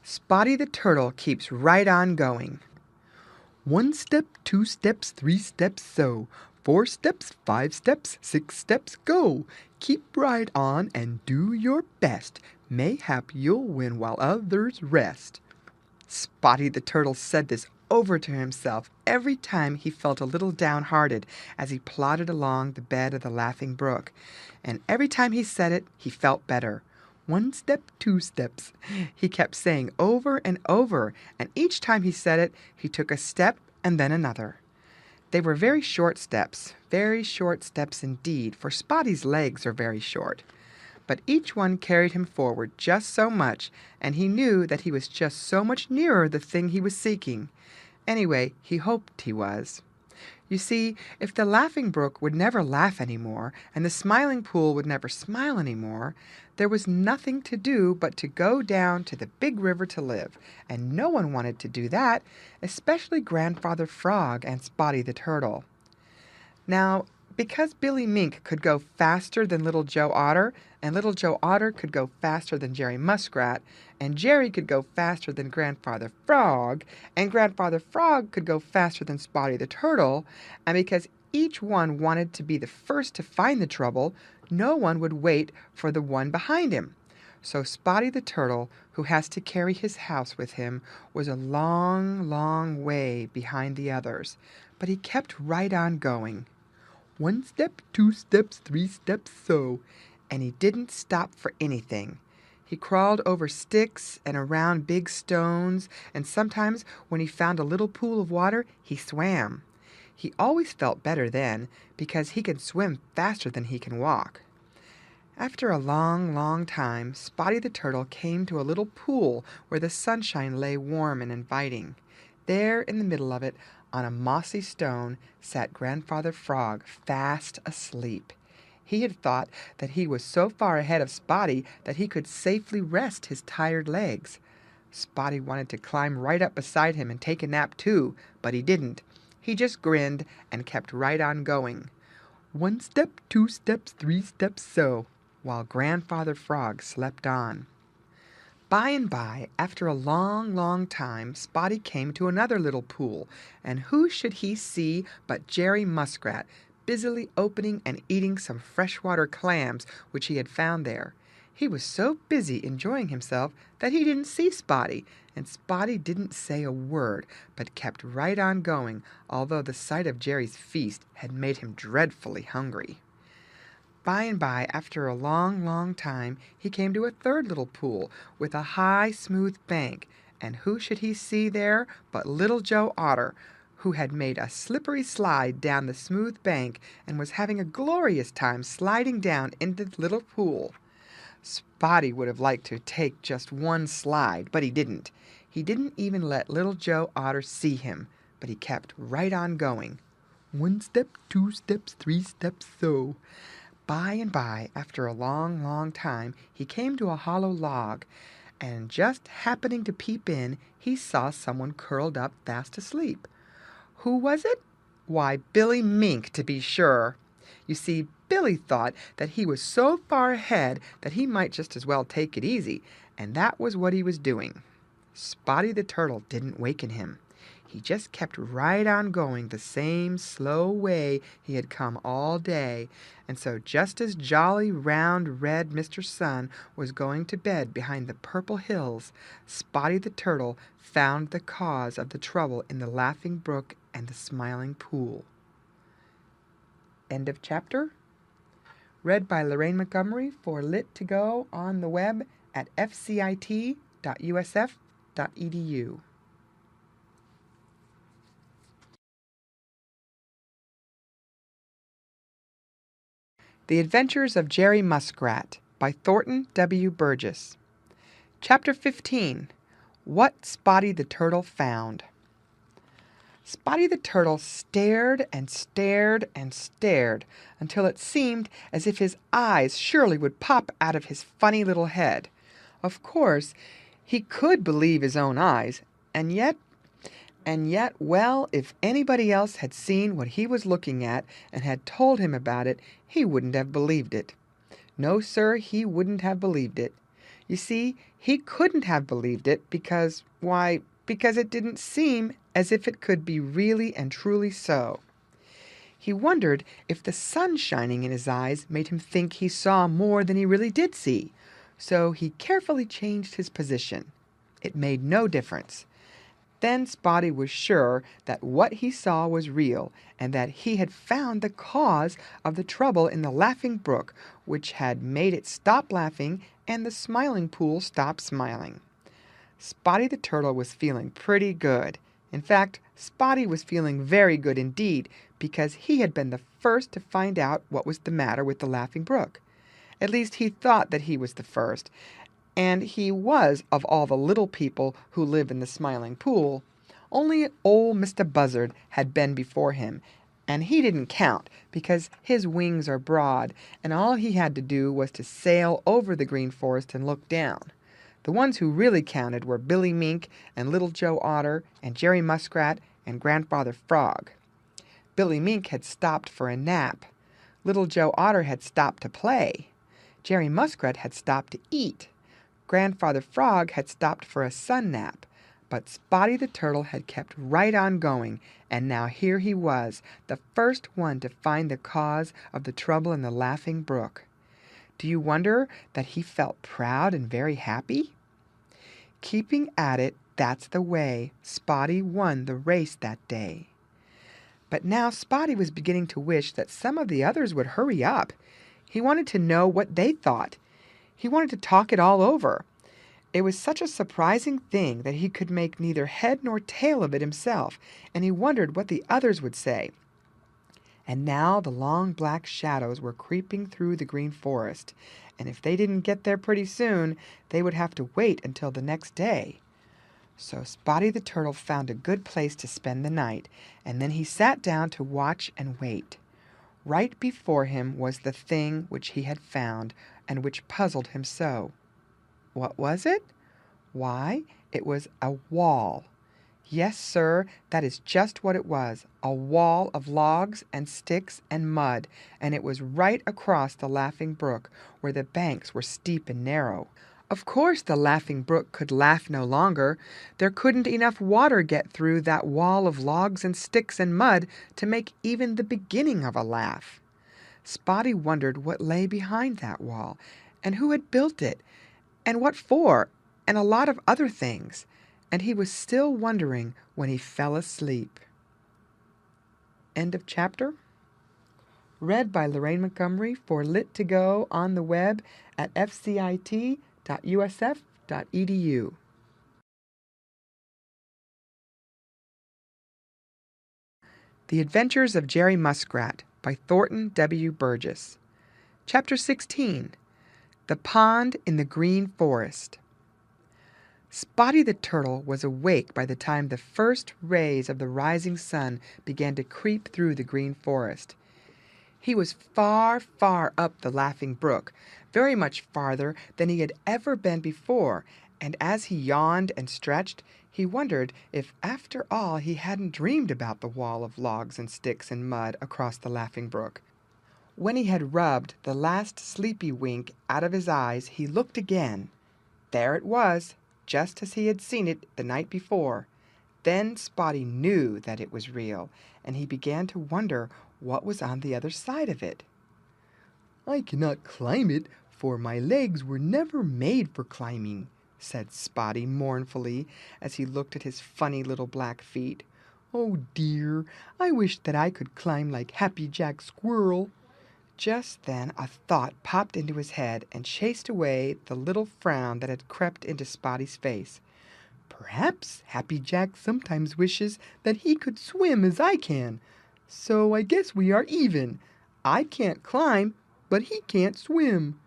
Spotty the Turtle Keeps Right On Going. 1 step, 2 steps, 3 steps, so. 4 steps, 5 steps, 6 steps, go. Keep right on and do your best. Mayhap you'll win while others rest. Spotty the Turtle said this over to himself every time he felt a little downhearted as he plodded along the bed of the Laughing Brook. And every time he said it, he felt better. 1 step, 2 steps, he kept saying over and over, and each time he said it, he took a step and then another. They were very short steps indeed, for Spotty's legs are very short. But each one carried him forward just so much, and he knew that he was just so much nearer the thing he was seeking. Anyway, he hoped he was. You see, if the Laughing Brook would never laugh any more, and the Smiling Pool would never smile any more, there was nothing to do but to go down to the big river to live, and no one wanted to do that, especially Grandfather Frog and Spotty the Turtle. Now, because Billy Mink could go faster than Little Joe Otter, and Little Joe Otter could go faster than Jerry Muskrat, and Jerry could go faster than Grandfather Frog, and Grandfather Frog could go faster than Spotty the Turtle, and because each one wanted to be the first to find the trouble, no one would wait for the one behind him. So Spotty the Turtle, who has to carry his house with him, was a long, long way behind the others, but he kept right on going. 1 step, 2 steps, 3 steps, so, and he didn't stop for anything. He crawled over sticks and around big stones, and sometimes when he found a little pool of water, he swam. He always felt better then, because he can swim faster than he can walk. After a long, long time, Spotty the Turtle came to a little pool where the sunshine lay warm and inviting. There in the middle of it, on a mossy stone, sat Grandfather Frog fast asleep. He had thought that he was so far ahead of Spotty that he could safely rest his tired legs. Spotty wanted to climb right up beside him and take a nap too, but he didn't. He just grinned and kept right on going. 1 step, 2 steps, 3 steps, so, while Grandfather Frog slept on. By and by, after a long, long time, Spotty came to another little pool, and who should he see but Jerry Muskrat, busily opening and eating some freshwater clams which he had found there. He was so busy enjoying himself that he didn't see Spotty, and Spotty didn't say a word, but kept right on going, although the sight of Jerry's feast had made him dreadfully hungry. By and by, after a long, long time, he came to a third little pool with a high, smooth bank, and who should he see there but Little Joe Otter, who had made a slippery slide down the smooth bank and was having a glorious time sliding down into the little pool. Spotty would have liked to take just one slide, but he didn't. He didn't even let Little Joe Otter see him, but he kept right on going. 1 step, 2 steps, 3 steps, so. By and by, after a long, long time, he came to a hollow log, and just happening to peep in, he saw someone curled up fast asleep. Who was it? Why, Billy Mink, to be sure. You see, Billy thought that he was so far ahead that he might just as well take it easy, and that was what he was doing. Spotty the Turtle didn't waken him. He just kept right on going the same slow way he had come all day, and so just as jolly, round, red Mr. Sun was going to bed behind the purple hills, Spotty the Turtle found the cause of the trouble in the Laughing Brook and the Smiling Pool. End of chapter. Read by Lorraine Montgomery for Lit2Go on the web at fcit.usf.edu. The Adventures of Jerry Muskrat by Thornton W. Burgess. Chapter 15. What Spotty the Turtle Found. Spotty the Turtle stared and stared and stared until it seemed as if his eyes surely would pop out of his funny little head. Of course, he could believe his own eyes, and yet, well, if anybody else had seen what he was looking at and had told him about it, he wouldn't have believed it. No, sir, he wouldn't have believed it. You see, he couldn't have believed it because it didn't seem as if it could be really and truly so. He wondered if the sun shining in his eyes made him think he saw more than he really did see, so he carefully changed his position. It made no difference. Then Spotty was sure that what he saw was real, and that he had found the cause of the trouble in the Laughing Brook, which had made it stop laughing and the Smiling Pool stop smiling. Spotty the Turtle was feeling pretty good. In fact, Spotty was feeling very good indeed, because he had been the first to find out what was the matter with the Laughing Brook. At least he thought that he was the first, and he was of all the little people who live in the Smiling Pool. Only old Mr. Buzzard had been before him, and he didn't count because his wings are broad, and all he had to do was to sail over the Green Forest and look down. The ones who really counted were Billy Mink and Little Joe Otter and Jerry Muskrat and Grandfather Frog. Billy Mink had stopped for a nap. Little Joe Otter had stopped to play. Jerry Muskrat had stopped to eat. Grandfather Frog had stopped for a sun nap, but Spotty the Turtle had kept right on going, and now here he was, the first one to find the cause of the trouble in the Laughing Brook. Do you wonder that he felt proud and very happy? Keeping at it, that's the way Spotty won the race that day. But now Spotty was beginning to wish that some of the others would hurry up. He wanted to know what they thought. He wanted to talk it all over. It was such a surprising thing that he could make neither head nor tail of it himself, and he wondered what the others would say. And now the long black shadows were creeping through the Green Forest, and if they didn't get there pretty soon, they would have to wait until the next day. So Spotty the Turtle found a good place to spend the night, and then he sat down to watch and wait. Right before him was the thing which he had found, and which puzzled him so. What was it? Why, it was a wall. Yes, sir, that is just what it was, a wall of logs and sticks and mud, and it was right across the Laughing Brook, where the banks were steep and narrow. Of course the Laughing Brook could laugh no longer. There couldn't enough water get through that wall of logs and sticks and mud to make even the beginning of a laugh. Spotty wondered what lay behind that wall, and who had built it, and what for, and a lot of other things, and he was still wondering when he fell asleep. End of chapter. Read by Lorraine Montgomery for Lit2Go on the web at fcit.usf.edu. The Adventures of Jerry Muskrat by Thornton W. Burgess. Chapter 16. The Pond in the Green Forest. Spotty the Turtle was awake by the time the first rays of the rising sun began to creep through the green forest. He was far, far up the Laughing Brook, very much farther than he had ever been before, and as he yawned and stretched, he wondered if after all he hadn't dreamed about the wall of logs and sticks and mud across the Laughing Brook. When he had rubbed the last sleepy wink out of his eyes, he looked again. There it was, just as he had seen it the night before. Then Spotty knew that it was real, and he began to wonder what was on the other side of it. "I cannot climb it, for my legs were never made for climbing," said Spotty mournfully as he looked at his funny little black feet. "Oh dear, I wish that I could climb like Happy Jack Squirrel." Just then a thought popped into his head and chased away the little frown that had crept into Spotty's face. "Perhaps Happy Jack sometimes wishes that he could swim as I can. So I guess we are even. I can't climb, but he can't swim.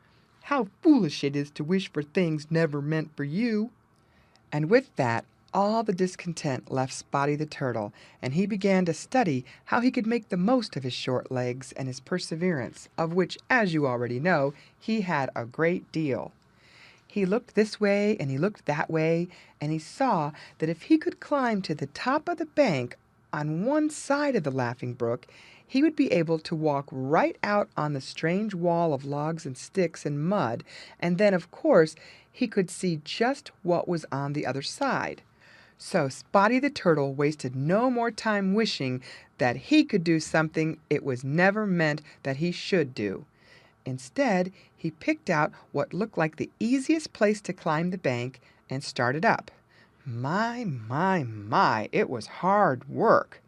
How foolish it is to wish for things never meant for you." And with that, all the discontent left Spotty the Turtle, and he began to study how he could make the most of his short legs and his perseverance, of which, as you already know, he had a great deal. He looked this way and he looked that way, and he saw that if he could climb to the top of the bank on one side of the Laughing Brook, he would be able to walk right out on the strange wall of logs and sticks and mud, and then, of course, he could see just what was on the other side. So Spotty the Turtle wasted no more time wishing that he could do something it was never meant that he should do. Instead, he picked out what looked like the easiest place to climb the bank and started up. My, it was hard work.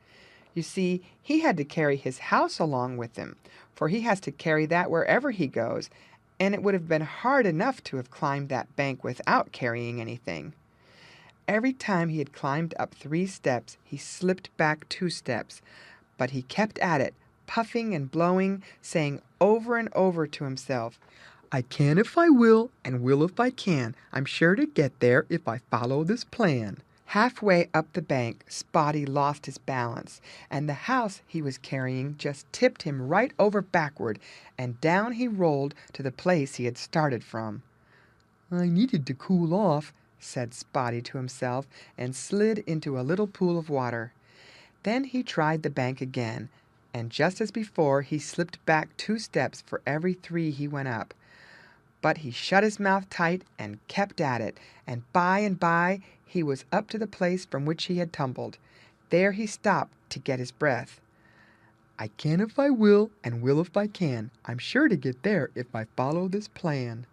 You see, he had to carry his house along with him, for he has to carry that wherever he goes, and it would have been hard enough to have climbed that bank without carrying anything. Every time he had climbed up 3 steps, he slipped back 2 steps, but he kept at it, puffing and blowing, saying over and over to himself, "I can if I will, and will if I can. I'm sure to get there if I follow this plan." Halfway up the bank, Spotty lost his balance, and the house he was carrying just tipped him right over backward, and down he rolled to the place he had started from. "I needed to cool off," said Spotty to himself, and slid into a little pool of water. Then he tried the bank again, and just as before he slipped back 2 steps for every 3 he went up. But he shut his mouth tight and kept at it, and by he was up to the place from which he had tumbled. There he stopped to get his breath. "I can if I will, and will if I can. I'm sure to get there if I follow this plan,"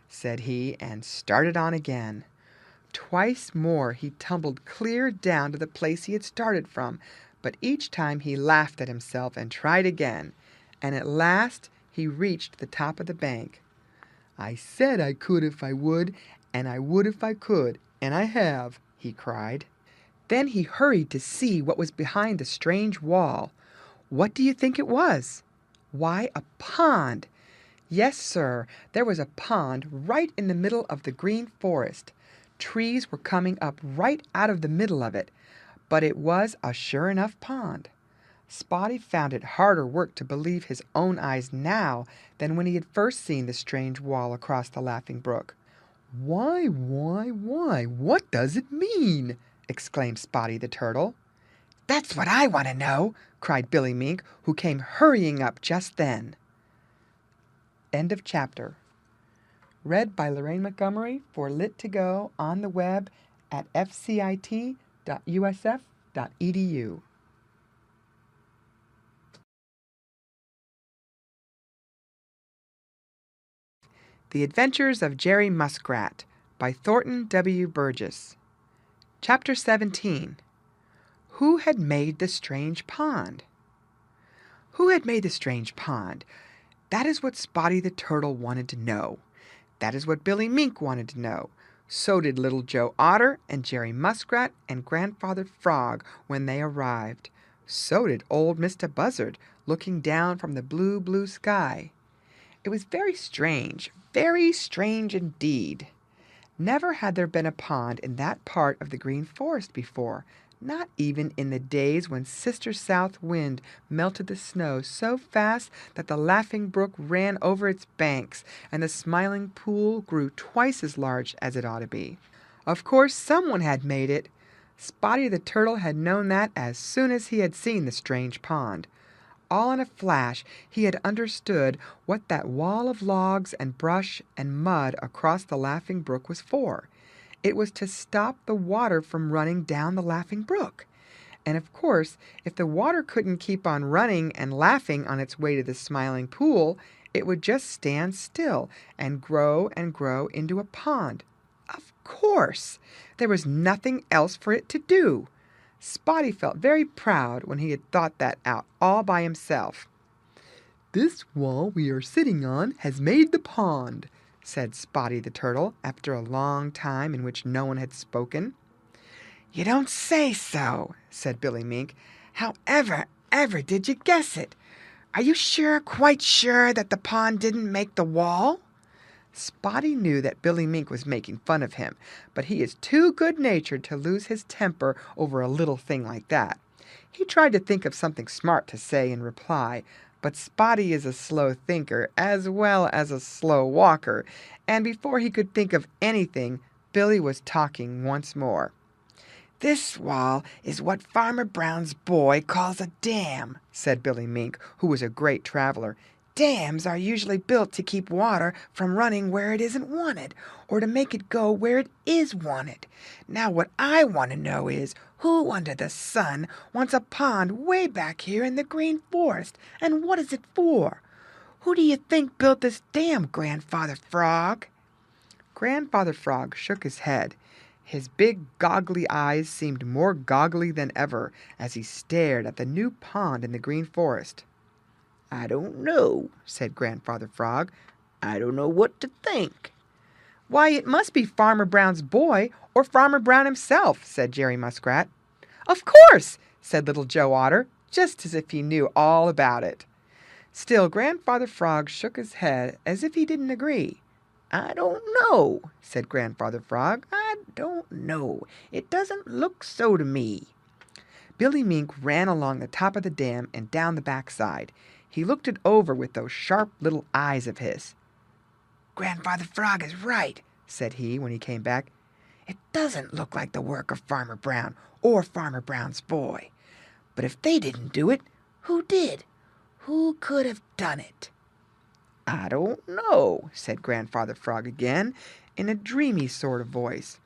said he, and started on again. Twice more he tumbled clear down to the place he had started from, but each time he laughed at himself and tried again, and at last he reached the top of the bank. "I said I could if I would, and I would if I could, and I have," he cried. Then he hurried to see what was behind the strange wall. What do you think it was? Why, a pond! Yes, sir, there was a pond right in the middle of the green forest. Trees were coming up right out of the middle of it, but it was a sure enough pond. Spotty found it harder work to believe his own eyes now than when he had first seen the strange wall across the Laughing Brook. Why, what does it mean?" exclaimed Spotty the Turtle. "That's what I want to know," cried Billy Mink, who came hurrying up just then. End of chapter. Read by Lorraine Montgomery for Lit2Go on the web at fcit.usf.edu. The Adventures of Jerry Muskrat by Thornton W. Burgess. Chapter 17. Who had made the strange pond? Who had made the strange pond? That is what Spotty the Turtle wanted to know. That is what Billy Mink wanted to know. So did Little Joe Otter and Jerry Muskrat and Grandfather Frog when they arrived. So did old Mr. Buzzard, looking down from the blue, blue sky. It was very strange indeed. Never had there been a pond in that part of the Green Forest before, not even in the days when Sister South Wind melted the snow so fast that the Laughing Brook ran over its banks and the Smiling Pool grew twice as large as it ought to be. Of course, someone had made it. Spotty the Turtle had known that as soon as he had seen the strange pond. All in a flash he had understood what that wall of logs and brush and mud across the Laughing Brook was for. It was to stop the water from running down the Laughing Brook. And of course, if the water couldn't keep on running and laughing on its way to the Smiling Pool, it would just stand still and grow into a pond. Of course! There was nothing else for it to do. Spotty felt very proud when he had thought that out all by himself. "This wall we are sitting on has made the pond," said Spotty the Turtle after a long time in which no one had spoken. "You don't say so," said Billy Mink. "How ever did you guess it? Are you sure, quite sure, that the pond didn't make the wall?" Spotty knew that Billy Mink was making fun of him, but he is too good-natured to lose his temper over a little thing like that. He tried to think of something smart to say in reply, but Spotty is a slow thinker as well as a slow walker, and before he could think of anything, Billy was talking once more. "This wall is what Farmer Brown's boy calls a dam," said Billy Mink, who was a great traveler. "Dams are usually built to keep water from running where it isn't wanted, or to make it go where it is wanted. Now what I want to know is, who under the sun wants a pond way back here in the Green Forest, and what is it for? Who do you think built this dam, Grandfather Frog?" Grandfather Frog shook his head. His big goggly eyes seemed more goggly than ever as he stared at the new pond in the Green Forest. "I don't know," said Grandfather Frog. "I don't know what to think." "Why, it must be Farmer Brown's boy or Farmer Brown himself," said Jerry Muskrat. "Of course," said Little Joe Otter, just as if he knew all about it. Still Grandfather Frog shook his head as if he didn't agree. "I don't know," said Grandfather Frog. "I don't know. It doesn't look so to me." Billy Mink ran along the top of the dam and down the backside. He looked it over with those sharp little eyes of his. "Grandfather Frog is right," said he when he came back. "It doesn't look like the work of Farmer Brown or Farmer Brown's boy. But if they didn't do it, who did? Who could have done it?" "I don't know," said Grandfather Frog again, in a dreamy sort of voice.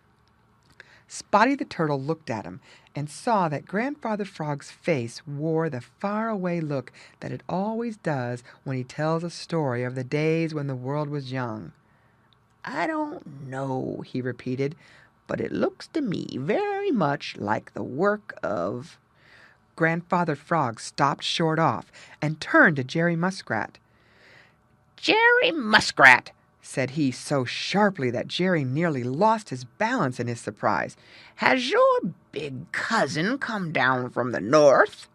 Spotty the Turtle looked at him and saw that Grandfather Frog's face wore the far-away look that it always does when he tells a story of the days when the world was young. "I don't know," he repeated, "but it looks to me very much like the work of—" Grandfather Frog stopped short off and turned to Jerry Muskrat. "Jerry Muskrat," said he so sharply that Jerry nearly lost his balance in his surprise, "has your big cousin come down from the north?"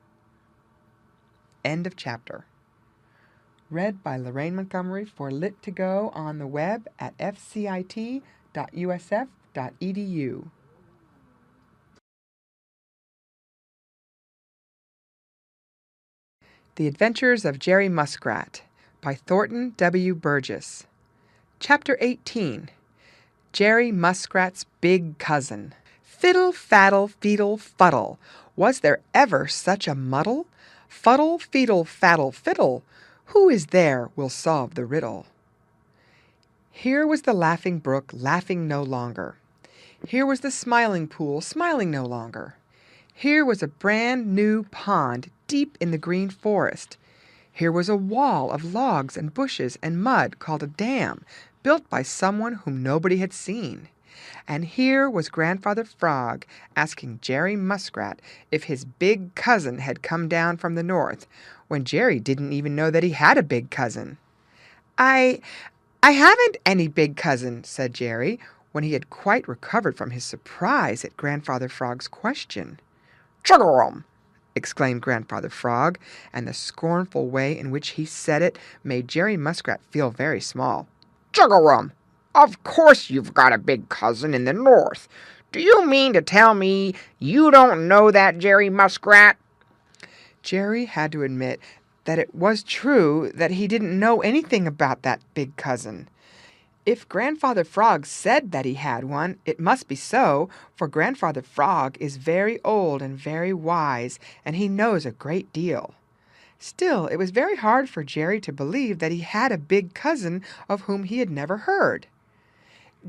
End of chapter. Read by Lorraine Montgomery for Lit2Go on the web at fcit.usf.edu. The Adventures of Jerry Muskrat by Thornton W. Burgess. Chapter 18. Jerry Muskrat's Big Cousin. Fiddle, faddle, feedle, fuddle. Was there ever such a muddle? Fuddle, feedle, faddle, fiddle. Who is there will solve the riddle? Here was the Laughing Brook laughing no longer. Here was the Smiling Pool smiling no longer. Here was a brand new pond deep in the green forest. Here was a wall of logs and bushes and mud called a dam, built by someone whom nobody had seen. And here was Grandfather Frog asking Jerry Muskrat if his big cousin had come down from the north, when Jerry didn't even know that he had a big cousin. I haven't any big cousin," said Jerry, when he had quite recovered from his surprise at Grandfather Frog's question. "Chug-a-rum!" exclaimed Grandfather Frog, and the scornful way in which he said it made Jerry Muskrat feel very small. "Chug-a-rum! Of course you've got a big cousin in the north. Do you mean to tell me you don't know that, Jerry Muskrat?" Jerry had to admit that it was true that he didn't know anything about that big cousin. If Grandfather Frog said that he had one, it must be so, for Grandfather Frog is very old and very wise, and he knows a great deal. Still, it was very hard for Jerry to believe that he had a big cousin of whom he had never heard.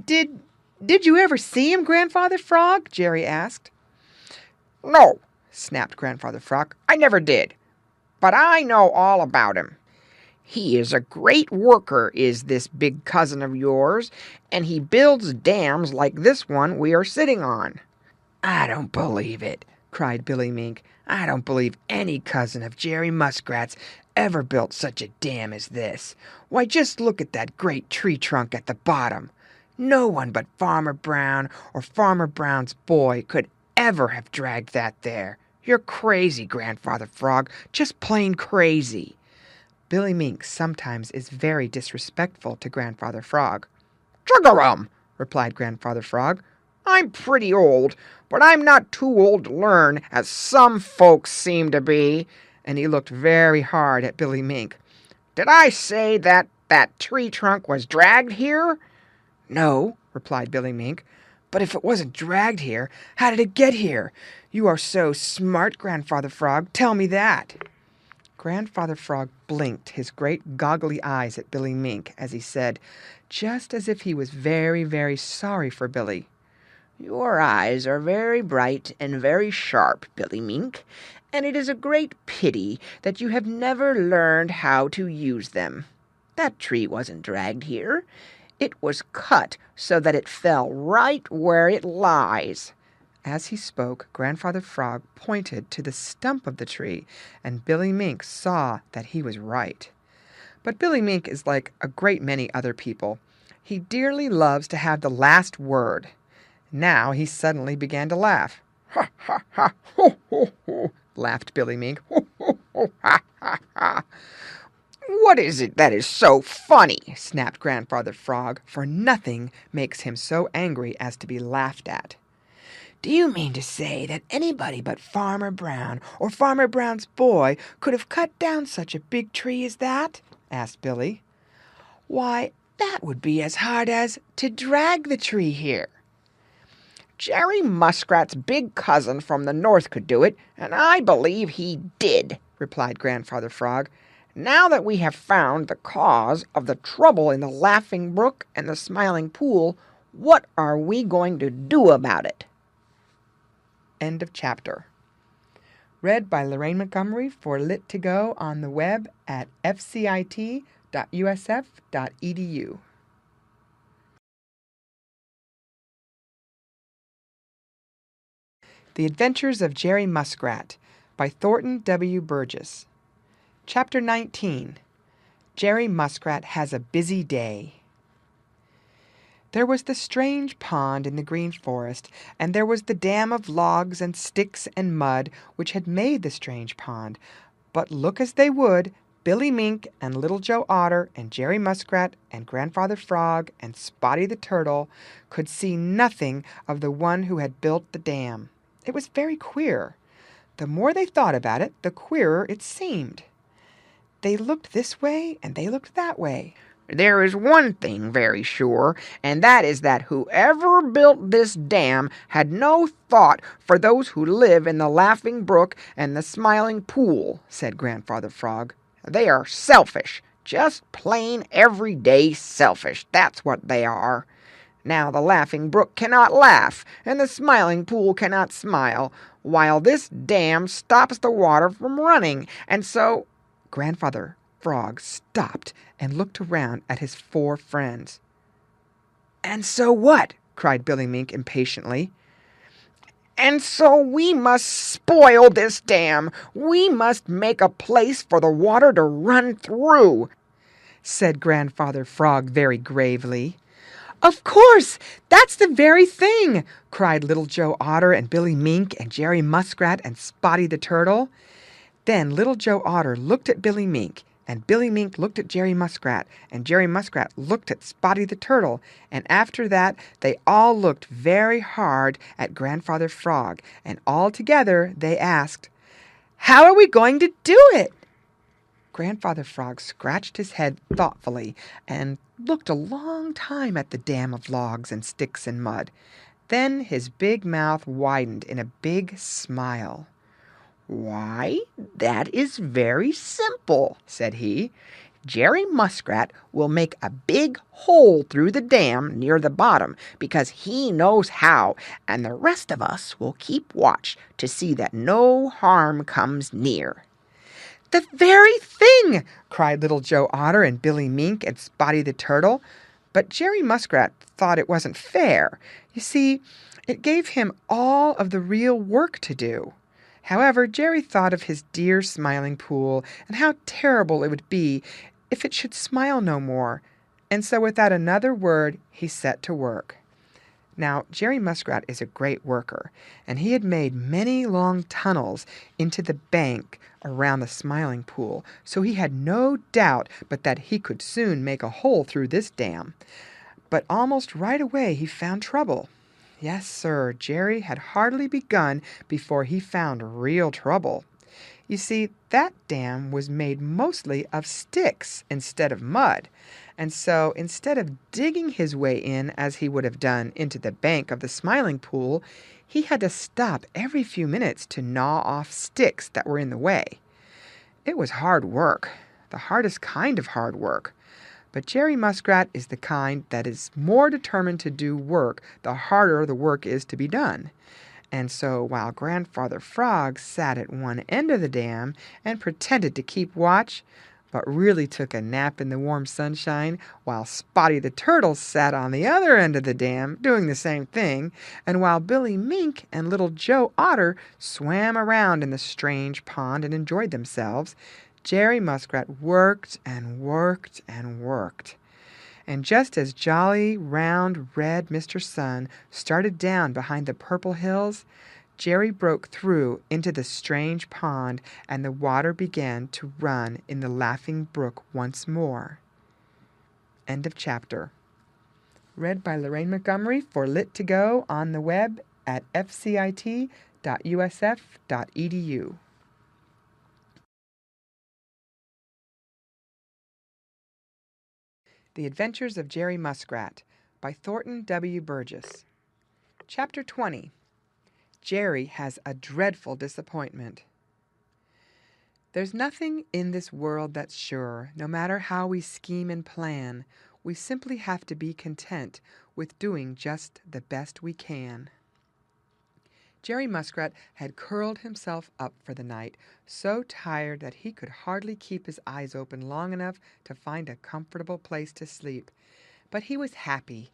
Did you ever see him, Grandfather Frog?" Jerry asked. "No," snapped Grandfather Frog, "I never did. But I know all about him. He is a great worker, is this big cousin of yours, and he builds dams like this one we are sitting on." "I don't believe it," cried Billy Mink. "I don't believe any cousin of Jerry Muskrat's ever built such a dam as this. Why, just look at that great tree trunk at the bottom. No one but Farmer Brown or Farmer Brown's boy could ever have dragged that there. You're crazy, Grandfather Frog, just plain crazy." Billy Mink sometimes is very disrespectful to Grandfather Frog. "Chug-a-rum!" replied Grandfather Frog. "I'm pretty old, but I'm not too old to learn, as some folks seem to be." And he looked very hard at Billy Mink. "Did I say that tree trunk was dragged here?" "No," replied Billy Mink. "But if it wasn't dragged here, how did it get here? You are so smart, Grandfather Frog. Tell me that." Grandfather Frog blinked his great goggly eyes at Billy Mink as he said, just as if he was very, very sorry for Billy, "Your eyes are very bright and very sharp, Billy Mink, and it is a great pity that you have never learned how to use them. That tree wasn't dragged here. It was cut so that it fell right where it lies." As he spoke, Grandfather Frog pointed to the stump of the tree, and Billy Mink saw that he was right. But Billy Mink is like a great many other people. He dearly loves to have the last word. Now he suddenly began to laugh. "Ha, ha, ha, ho, ho, ho," laughed Billy Mink. "Ho, ho, ho, ha, ha, ha." "What is it that is so funny?" snapped Grandfather Frog, for nothing makes him so angry as to be laughed at. "Do you mean to say that anybody but Farmer Brown or Farmer Brown's boy could have cut down such a big tree as that?" asked Billy. "Why, that would be as hard as to drag the tree here." "Jerry Muskrat's big cousin from the north could do it, and I believe he did," replied Grandfather Frog. "Now that we have found the cause of the trouble in the Laughing Brook and the Smiling Pool, what are we going to do about it?" End of chapter. Read by Lorraine Montgomery for Lit2Go on the web at fcit.usf.edu. The Adventures of Jerry Muskrat by Thornton W. Burgess. Chapter 19. Jerry Muskrat Has a Busy Day. There was the strange pond in the Green Forest, and there was the dam of logs and sticks and mud which had made the strange pond. But look as they would, Billy Mink and Little Joe Otter and Jerry Muskrat and Grandfather Frog and Spotty the Turtle could see nothing of the one who had built the dam. It was very queer. The more they thought about it, the queerer it seemed. They looked this way and they looked that way. "There is one thing very sure, and that is that whoever built this dam had no thought for those who live in the Laughing Brook and the Smiling Pool," said Grandfather Frog. "They are selfish, Just plain everyday selfish, that's what they are. Now the Laughing Brook cannot laugh, and the Smiling Pool cannot smile, while this dam stops the water from running, and so—" Grandfather Frog stopped and looked around at his four friends. "And so what?" cried Billy Mink impatiently. "And so we must spoil this dam. We must make a place for the water to run through," said Grandfather Frog very gravely. "Of course, that's the very thing!" cried Little Joe Otter and Billy Mink and Jerry Muskrat and Spotty the Turtle. Then Little Joe Otter looked at Billy Mink, and Billy Mink looked at Jerry Muskrat, and Jerry Muskrat looked at Spotty the Turtle, and after that they all looked very hard at Grandfather Frog, and all together they asked, "How are we going to do it?" Grandfather Frog scratched his head thoughtfully and looked a long time at the dam of logs and sticks and mud. Then his big mouth widened in a big smile. "Why, that is very simple," said he. "Jerry Muskrat will make a big hole through the dam near the bottom because he knows how, and the rest of us will keep watch to see that no harm comes near." "The very thing!" cried Little Joe Otter and Billy Mink and Spotty the Turtle. But Jerry Muskrat thought it wasn't fair. You see, it gave him all of the real work to do. However, Jerry thought of his dear Smiling Pool and how terrible it would be if it should smile no more, and so without another word he set to work. Now, Jerry Muskrat is a great worker, and he had made many long tunnels into the bank around the Smiling Pool, so he had no doubt but that he could soon make a hole through this dam. But almost right away he found trouble. Yes, sir, Jerry had hardly begun before he found real trouble. You see, that dam was made mostly of sticks instead of mud, and so instead of digging his way in as he would have done into the bank of the Smiling Pool, he had to stop every few minutes to gnaw off sticks that were in the way. It was hard work, the hardest kind of hard work. But Jerry Muskrat is the kind that is more determined to do work the harder the work is to be done. And so while Grandfather Frog sat at one end of the dam and pretended to keep watch, but really took a nap in the warm sunshine, while Spotty the Turtle sat on the other end of the dam doing the same thing, and while Billy Mink and Little Joe Otter swam around in the strange pond and enjoyed themselves, Jerry Muskrat worked and worked and worked. And just as jolly, round, red Mr. Sun started down behind the purple hills, Jerry broke through into the strange pond, and the water began to run in the Laughing Brook once more. End of chapter. Read by Lorraine Montgomery for Lit2Go on the web at fcit.usf.edu. The Adventures of Jerry Muskrat by Thornton W. Burgess. Chapter 20. Jerry has a dreadful disappointment. There's nothing in this world that's sure, no matter how we scheme and plan. We simply have to be content with doing just the best we can. Jerry Muskrat had curled himself up for the night, so tired that he could hardly keep his eyes open long enough to find a comfortable place to sleep. But he was happy.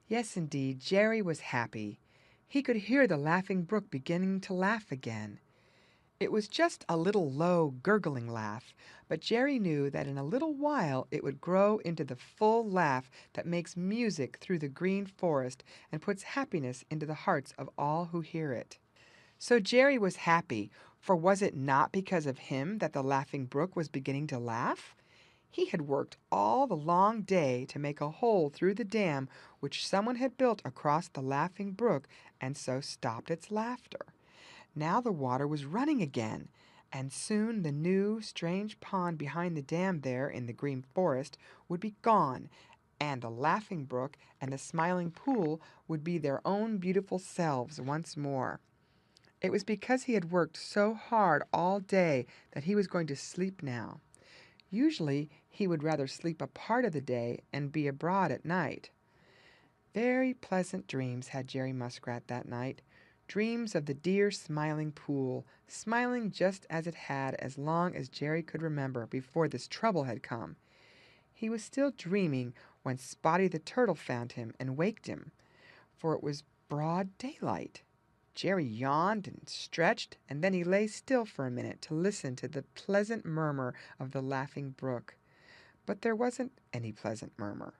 Yes, indeed, Jerry was happy. He could hear the Laughing Brook beginning to laugh again. It was just a little low, gurgling laugh, but Jerry knew that in a little while it would grow into the full laugh that makes music through the green forest and puts happiness into the hearts of all who hear it. So Jerry was happy, for was it not because of him that the Laughing Brook was beginning to laugh? He had worked all the long day to make a hole through the dam which someone had built across the Laughing Brook, and so stopped its laughter. Now the water was running again, and soon the new, strange pond behind the dam there in the Green Forest would be gone, and the Laughing Brook and the Smiling Pool would be their own beautiful selves once more. It was because he had worked so hard all day that he was going to sleep now. Usually He would rather sleep a part of the day and be abroad at night. Very pleasant dreams had Jerry Muskrat that night. Dreams of the dear smiling pool, smiling just as it had as long as Jerry could remember before this trouble had come. He was still dreaming when Spotty the Turtle found him and waked him, for it was broad daylight. Jerry yawned and stretched, and then he lay still for a minute to listen to the pleasant murmur of the Laughing Brook. But there wasn't any pleasant murmur.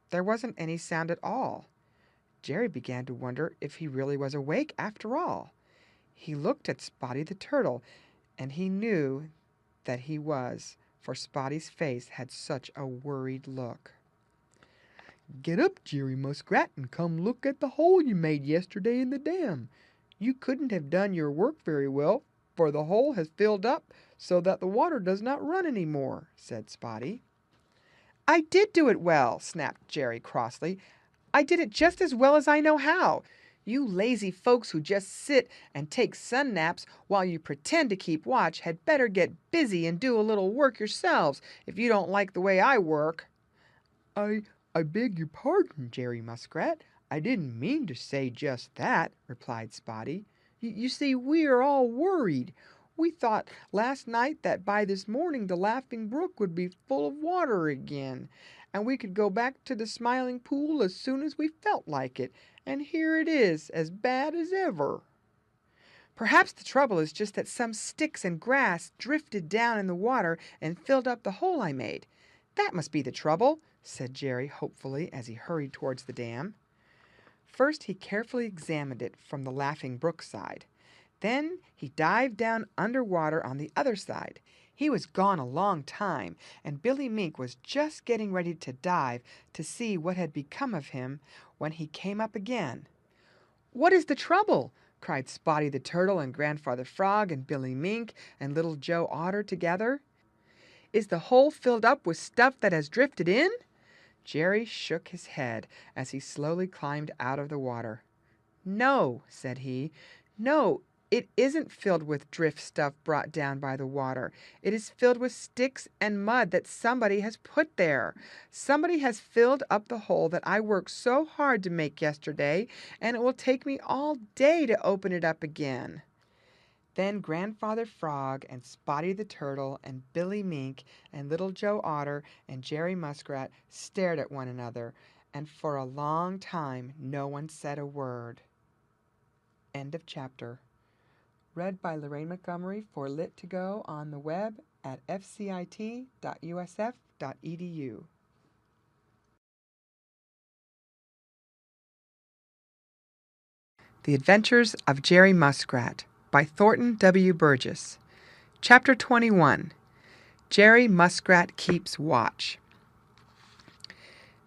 There wasn't any sound at all. Jerry began to wonder if he really was awake after all. He looked at Spotty the Turtle, and he knew that he was, for Spotty's face had such a worried look. "Get up, Jerry Muskrat, and come look at the hole you made yesterday in the dam. You couldn't have done your work very well, for the hole has filled up so that the water does not run any more," said Spotty. "I did do it well," snapped Jerry crossly. "I did it just as well as I know how. You lazy folks who just sit and take sun naps while you pretend to keep watch had better get busy and do a little work yourselves if you don't like the way I work." I beg your pardon, Jerry Muskrat. I didn't mean to say just that," replied Spotty. You see, we are all worried. We thought last night that by this morning the Laughing Brook would be full of water again, and we could go back to the Smiling Pool as soon as we felt like it, and here it is, as bad as ever." "Perhaps the trouble is just that some sticks and grass drifted down in the water and filled up the hole I made. That must be the trouble," said Jerry hopefully as he hurried towards the dam. First he carefully examined it from the Laughing Brook side. Then he dived down under water on the other side. He was gone a long time, and Billy Mink was just getting ready to dive to see what had become of him when he came up again. "What is the trouble?" cried Spotty the Turtle and Grandfather Frog and Billy Mink and Little Joe Otter together. "Is the hole filled up with stuff that has drifted in?" Jerry shook his head as he slowly climbed out of the water. "No," said he. "No, it isn't filled with drift stuff brought down by the water. It is filled with sticks and mud that somebody has put there. Somebody has filled up the hole that I worked so hard to make yesterday, and it will take me all day to open it up again." Then Grandfather Frog and Spotty the Turtle and Billy Mink and Little Joe Otter and Jerry Muskrat stared at one another, and for a long time no one said a word. End of chapter. Read by Lorraine Montgomery for Lit2Go on the web at fcit.usf.edu. The Adventures of Jerry Muskrat by Thornton W. Burgess. Chapter 21. Jerry Muskrat Keeps Watch.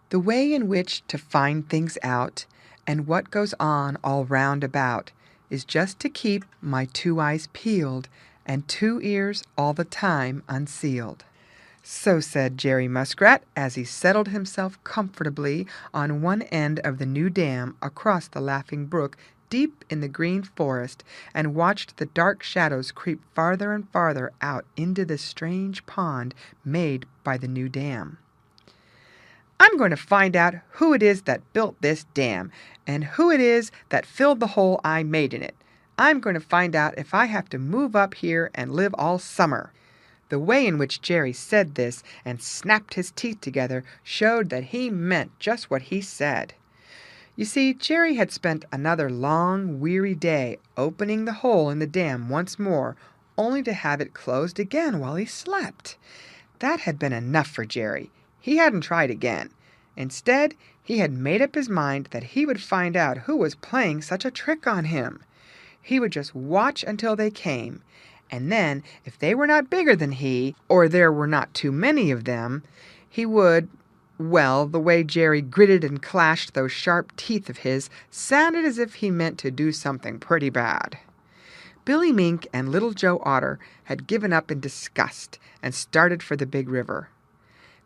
The way in which to find things out and what goes on all round about is just to keep my 2 eyes peeled and 2 ears all the time unsealed. So said Jerry Muskrat as he settled himself comfortably on one end of the new dam across the Laughing Brook deep in the green forest and watched the dark shadows creep farther and farther out into the strange pond made by the new dam. "I'm going to find out who it is that built this dam and who it is that filled the hole I made in it. I'm going to find out if I have to move up here and live all summer." The way in which Jerry said this and snapped his teeth together showed that he meant just what he said. You see, Jerry had spent another long, weary day opening the hole in the dam once more, only to have it closed again while he slept. That had been enough for Jerry. He hadn't tried again. Instead, he had made up his mind that he would find out who was playing such a trick on him. He would just watch until they came, and then, if they were not bigger than he, or there were not too many of them, he would... Well, the way Jerry gritted and clashed those sharp teeth of his sounded as if he meant to do something pretty bad. Billy Mink and Little Joe Otter had given up in disgust and started for the big river.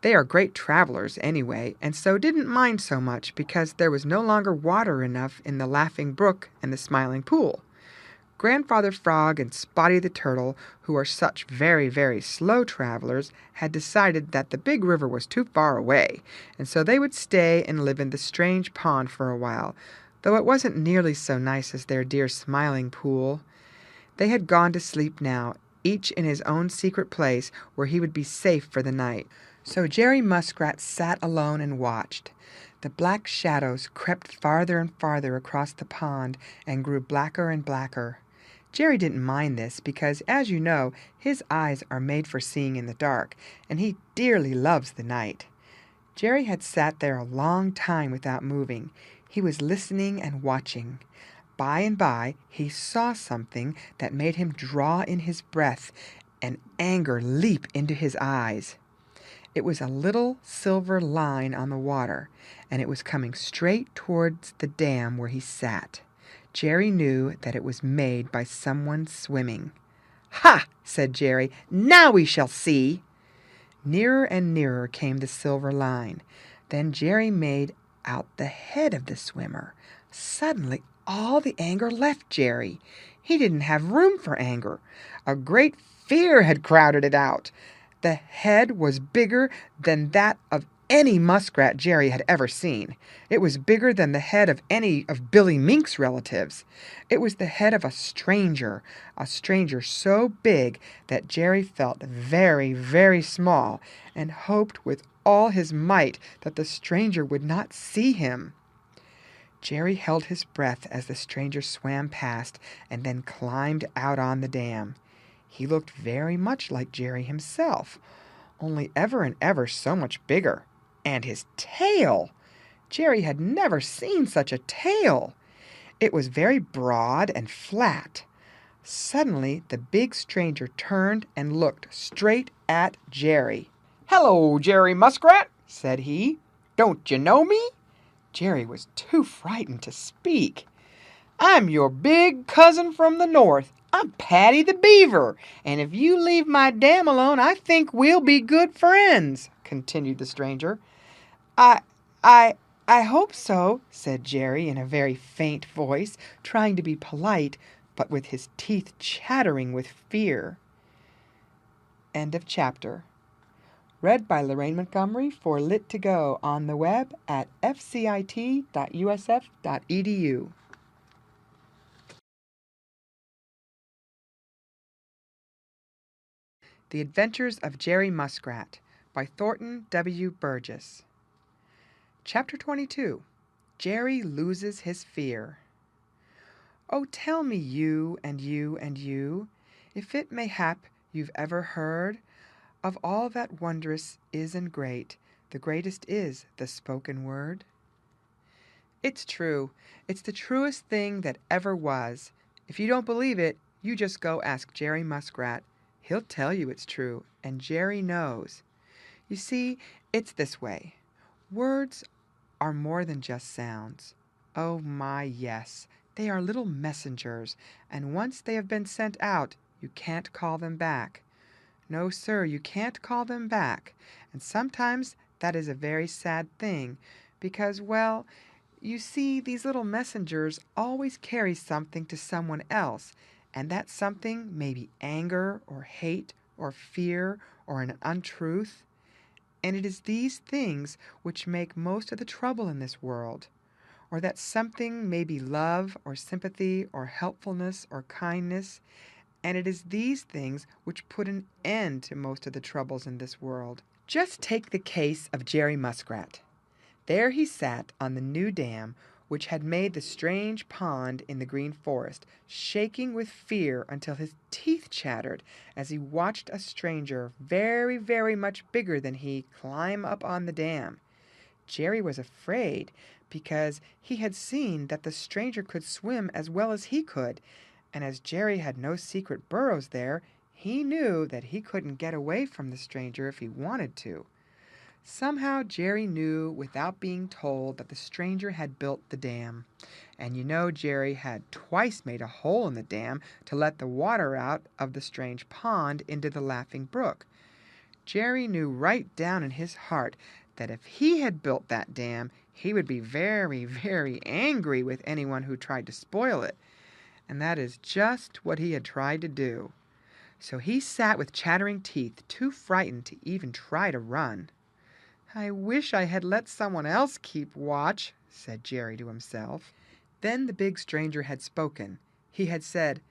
They are great travelers anyway, and so didn't mind so much because there was no longer water enough in the Laughing Brook and the Smiling Pool. Grandfather Frog and Spotty the Turtle, who are such very, very slow travelers, had decided that the big river was too far away, and so they would stay and live in the strange pond for a while, though it wasn't nearly so nice as their dear Smiling Pool. They had gone to sleep now, each in his own secret place where he would be safe for the night. So Jerry Muskrat sat alone and watched. The black shadows crept farther and farther across the pond and grew blacker and blacker. Jerry didn't mind this because, as you know, his eyes are made for seeing in the dark, and he dearly loves the night. Jerry had sat there a long time without moving. He was listening and watching. By and by, he saw something that made him draw in his breath and anger leap into his eyes. It was a little silver line on the water, and it was coming straight towards the dam where he sat. Jerry knew that it was made by someone swimming. "Ha!" said Jerry. "Now we shall see." Nearer and nearer came the silver line. Then Jerry made out the head of the swimmer. Suddenly all the anger left Jerry. He didn't have room for anger. A great fear had crowded it out. The head was bigger than that of any muskrat Jerry had ever seen. It was bigger than the head of any of Billy Mink's relatives. It was the head of a stranger so big that Jerry felt very, very small and hoped with all his might that the stranger would not see him. Jerry held his breath as the stranger swam past and then climbed out on the dam. He looked very much like Jerry himself, only ever and ever so much bigger. And his tail! Jerry had never seen such a tail. It was very broad and flat. Suddenly the big stranger turned and looked straight at Jerry. "Hello, Jerry Muskrat," said he. "Don't you know me?" Jerry was too frightened to speak. "I'm your big cousin from the north. I'm Paddy the Beaver, and if you leave my dam alone, I think we'll be good friends," continued the stranger. I hope so," said Jerry in a very faint voice, trying to be polite, but with his teeth chattering with fear. End of chapter. Read by Lorraine Montgomery for Lit2Go on the web at fcit.usf.edu. The Adventures of Jerry Muskrat by Thornton W. Burgess. Chapter 22. Jerry Loses His Fear. Oh, tell me, you and you and you, if it mayhap you've ever heard of all that wondrous is and great, the greatest is the spoken word. It's true. It's the truest thing that ever was. If you don't believe it, you just go ask Jerry Muskrat. He'll tell you it's true, and Jerry knows. You see, it's this way. Words are more than just sounds. Oh my, yes, they are little messengers, and once they have been sent out, you can't call them back. No, sir, you can't call them back, and sometimes that is a very sad thing, because, well, you see, these little messengers always carry something to someone else, and that something may be anger or hate or fear or an untruth. And it is these things which make most of the trouble in this world. Or that something may be love or sympathy or helpfulness or kindness, and it is these things which put an end to most of the troubles in this world. Just take the case of Jerry Muskrat. There he sat on the new dam which had made the strange pond in the Green Forest, shaking with fear until his teeth chattered as he watched a stranger very, very much bigger than he climb up on the dam. Jerry was afraid because he had seen that the stranger could swim as well as he could, and as Jerry had no secret burrows there, he knew that he couldn't get away from the stranger if he wanted to. Somehow Jerry knew without being told that the stranger had built the dam. And you know Jerry had twice made a hole in the dam to let the water out of the strange pond into the Laughing Brook. Jerry knew right down in his heart that if he had built that dam, he would be very, very angry with anyone who tried to spoil it. And that is just what he had tried to do. So he sat with chattering teeth, too frightened to even try to run. "I wish I had let someone else keep watch," said Jerry to himself. Then the big stranger had spoken. He had said,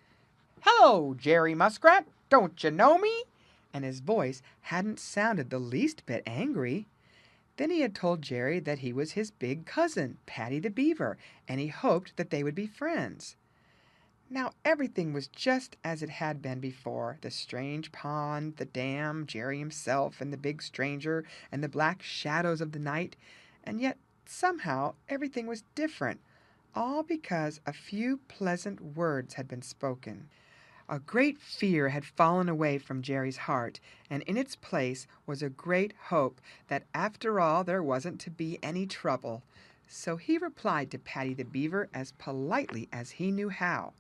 "Hello, Jerry Muskrat, don't you know me?" And his voice hadn't sounded the least bit angry. Then he had told Jerry that he was his big cousin, Paddy the Beaver, and he hoped that they would be friends. Now everything was just as it had been before. The strange pond, the dam, Jerry himself, and the big stranger, and the black shadows of the night. And yet, somehow, everything was different, all because a few pleasant words had been spoken. A great fear had fallen away from Jerry's heart, and in its place was a great hope that after all there wasn't to be any trouble. So he replied to Paddy the Beaver as politely as he knew how.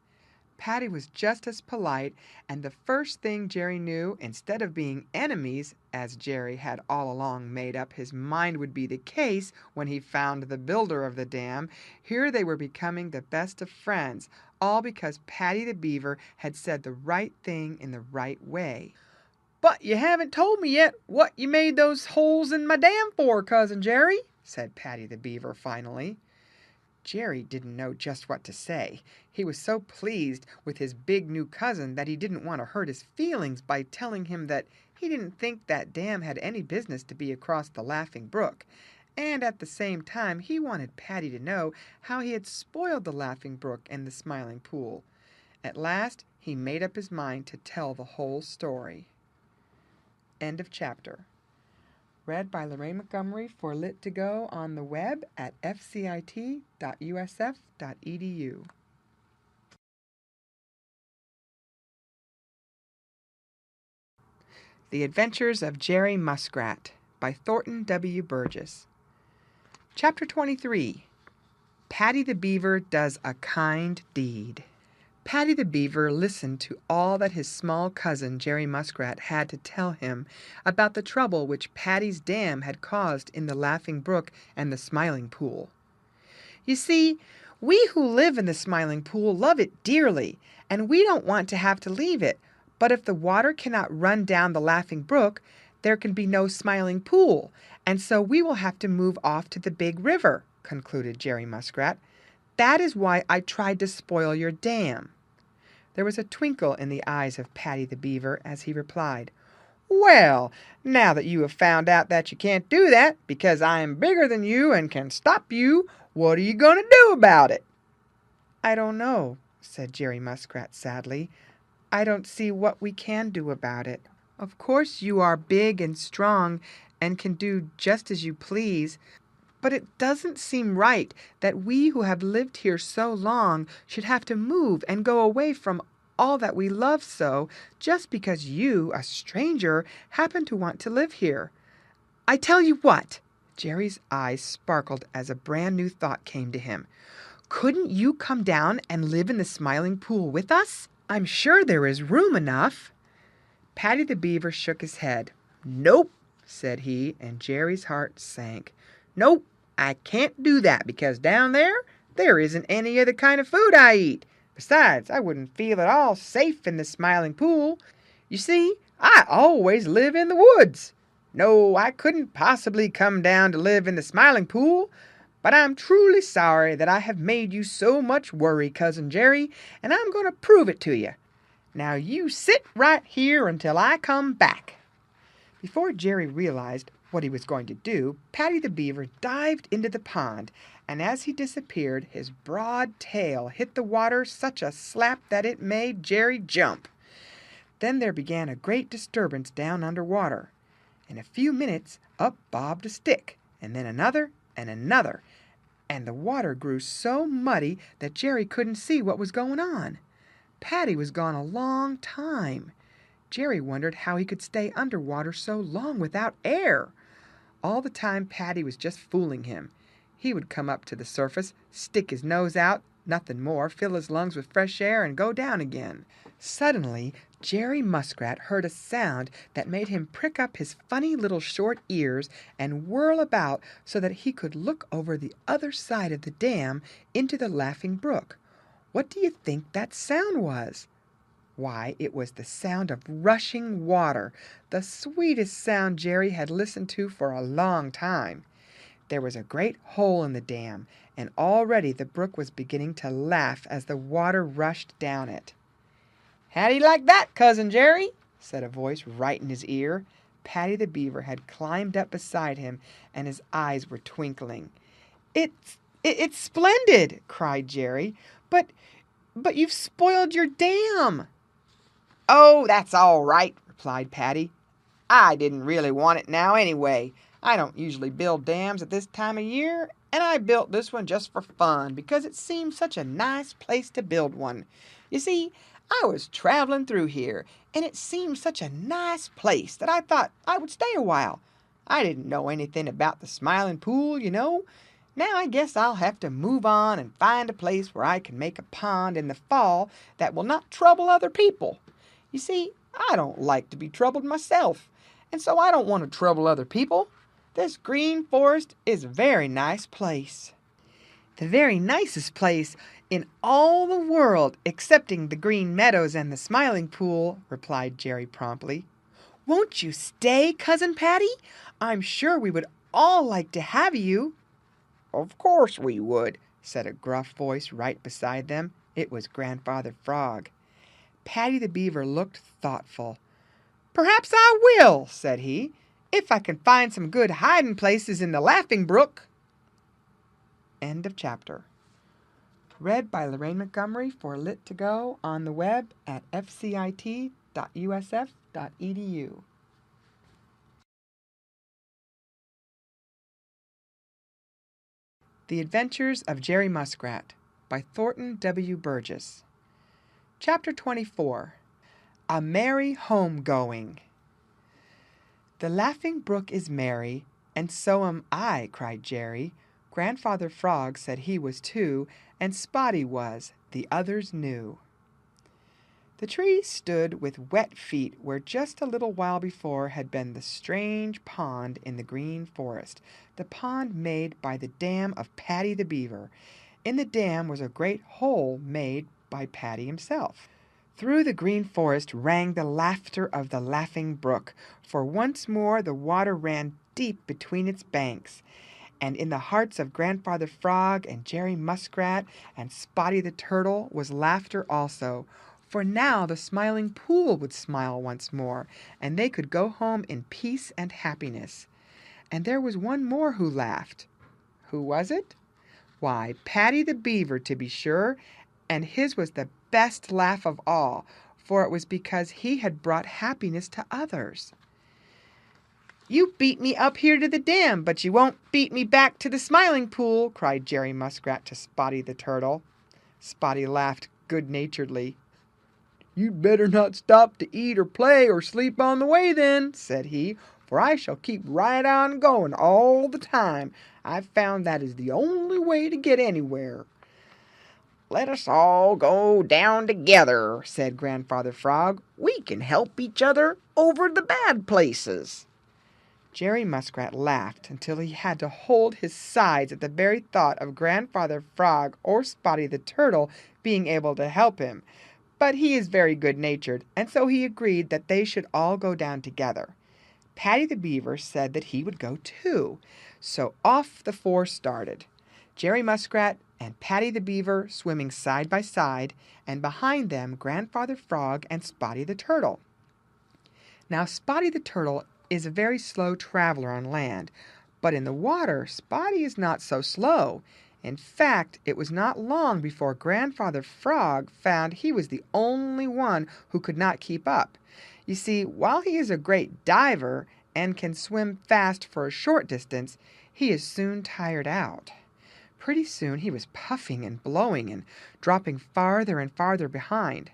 Paddy was just as polite, and the first thing Jerry knew, instead of being enemies, as Jerry had all along made up his mind would be the case when he found the builder of the dam, here they were becoming the best of friends, all because Paddy the Beaver had said the right thing in the right way. "But you haven't told me yet what you made those holes in my dam for, Cousin Jerry," said Paddy the Beaver finally. Jerry didn't know just what to say. He was so pleased with his big new cousin that he didn't want to hurt his feelings by telling him that he didn't think that dam had any business to be across the Laughing Brook. And at the same time he wanted Paddy to know how he had spoiled the Laughing Brook and the Smiling Pool. At last he made up his mind to tell the whole story. End of chapter. Read by Lorraine Montgomery for Lit2Go on the web at fcit.usf.edu. The Adventures of Jerry Muskrat by Thornton W. Burgess. Chapter 23. Paddy the Beaver Does a Kind Deed. Paddy the Beaver listened to all that his small cousin Jerry Muskrat had to tell him about the trouble which Paddy's dam had caused in the Laughing Brook and the Smiling Pool. "You see, we who live in the Smiling Pool love it dearly, and we don't want to have to leave it. But if the water cannot run down the Laughing Brook, there can be no Smiling Pool, and so we will have to move off to the Big River," concluded Jerry Muskrat. "That is why I tried to spoil your dam." There was a twinkle in the eyes of Paddy the Beaver as he replied, "Well, now that you have found out that you can't do that because I am bigger than you and can stop you, what are you going to do about it?" "I don't know," said Jerry Muskrat sadly. "I don't see what we can do about it. Of course you are big and strong and can do just as you please, but it doesn't seem right that we who have lived here so long should have to move and go away from all that we love so just because you, a stranger, happen to want to live here. I tell you what," Jerry's eyes sparkled as a brand new thought came to him. "Couldn't you come down and live in the Smiling Pool with us? I'm sure there is room enough." Paddy the Beaver shook his head. "Nope," said he, and Jerry's heart sank. "Nope, I can't do that because down there isn't any of the kind of food I eat. Besides, I wouldn't feel at all safe in the Smiling Pool. You see, I always live in the woods. No, I couldn't possibly come down to live in the Smiling Pool. But I'm truly sorry that I have made you so much worry, Cousin Jerry, and I'm going to prove it to you. Now you sit right here until I come back." Before Jerry realized what he was going to do, Paddy the Beaver dived into the pond, and as he disappeared, his broad tail hit the water such a slap that it made Jerry jump. Then there began a great disturbance down under water. In a few minutes up bobbed a stick, and then another and another, and the water grew so muddy that Jerry couldn't see what was going on. Paddy was gone a long time. Jerry wondered how he could stay underwater so long without air. All the time Paddy was just fooling him. He would come up to the surface, stick his nose out, nothing more, fill his lungs with fresh air, and go down again. Suddenly, Jerry Muskrat heard a sound that made him prick up his funny little short ears and whirl about so that he could look over the other side of the dam into the Laughing Brook. What do you think that sound was? Why, it was the sound of rushing water, the sweetest sound Jerry had listened to for a long time. There was a great hole in the dam, and already the brook was beginning to laugh as the water rushed down it. "How do you like that, Cousin Jerry?" said a voice right in his ear. Paddy the Beaver had climbed up beside him, and his eyes were twinkling. It's splendid!" cried Jerry. But you've spoiled your dam." "Oh, that's all right," replied Paddy. "I didn't really want it now anyway. I don't usually build dams at this time of year, and I built this one just for fun because it seemed such a nice place to build one. You see, I was traveling through here, and it seemed such a nice place that I thought I would stay a while. I didn't know anything about the Smiling Pool, you know. Now I guess I'll have to move on and find a place where I can make a pond in the fall that will not trouble other people. You see, I don't like to be troubled myself, and so I don't want to trouble other people. This green forest is a very nice place." "The very nicest place in all the world, excepting the Green Meadows and the Smiling Pool," replied Jerry promptly. "Won't you stay, Cousin Paddy? I'm sure we would all like to have you." "Of course we would," said a gruff voice right beside them. It was Grandfather Frog. Paddy the Beaver looked thoughtful. "Perhaps I will," said he, "if I can find some good hiding places in the Laughing Brook." End of chapter. Read by Lorraine Montgomery for Lit2Go on the web at fcit.usf.edu. The Adventures of Jerry Muskrat by Thornton W. Burgess. Chapter 24. A Merry Home-Going. "The Laughing Brook is merry, and so am I," cried Jerry. Grandfather Frog said he was too, and Spotty was, the others knew. The tree stood with wet feet where just a little while before had been the strange pond in the Green Forest, the pond made by the dam of Paddy the Beaver. In the dam was a great hole made by Paddy himself. Through the Green Forest rang the laughter of the Laughing Brook, for once more the water ran deep between its banks. And in the hearts of Grandfather Frog and Jerry Muskrat and Spotty the Turtle was laughter also, for now the Smiling Pool would smile once more, and they could go home in peace and happiness. And there was one more who laughed. Who was it? Why, Paddy the Beaver, to be sure, and his was the best laugh of all, for it was because he had brought happiness to others. "You beat me up here to the dam, but you won't beat me back to the Smiling Pool," cried Jerry Muskrat to Spotty the Turtle. Spotty laughed good-naturedly. "You'd better not stop to eat or play or sleep on the way then," said he, "for I shall keep right on going all the time. I've found that is the only way to get anywhere." "Let us all go down together," said Grandfather Frog. "We can help each other over the bad places." Jerry Muskrat laughed until he had to hold his sides at the very thought of Grandfather Frog or Spotty the Turtle being able to help him. But he is very good-natured, and so he agreed that they should all go down together. Paddy the Beaver said that he would go too, so off the four started. Jerry Muskrat and Paddy the Beaver swimming side by side, and behind them Grandfather Frog and Spotty the Turtle. Now Spotty the Turtle is a very slow traveler on land, but in the water Spotty is not so slow. In fact, it was not long before Grandfather Frog found he was the only one who could not keep up. You see, while he is a great diver and can swim fast for a short distance, he is soon tired out. Pretty soon he was puffing and blowing and dropping farther and farther behind.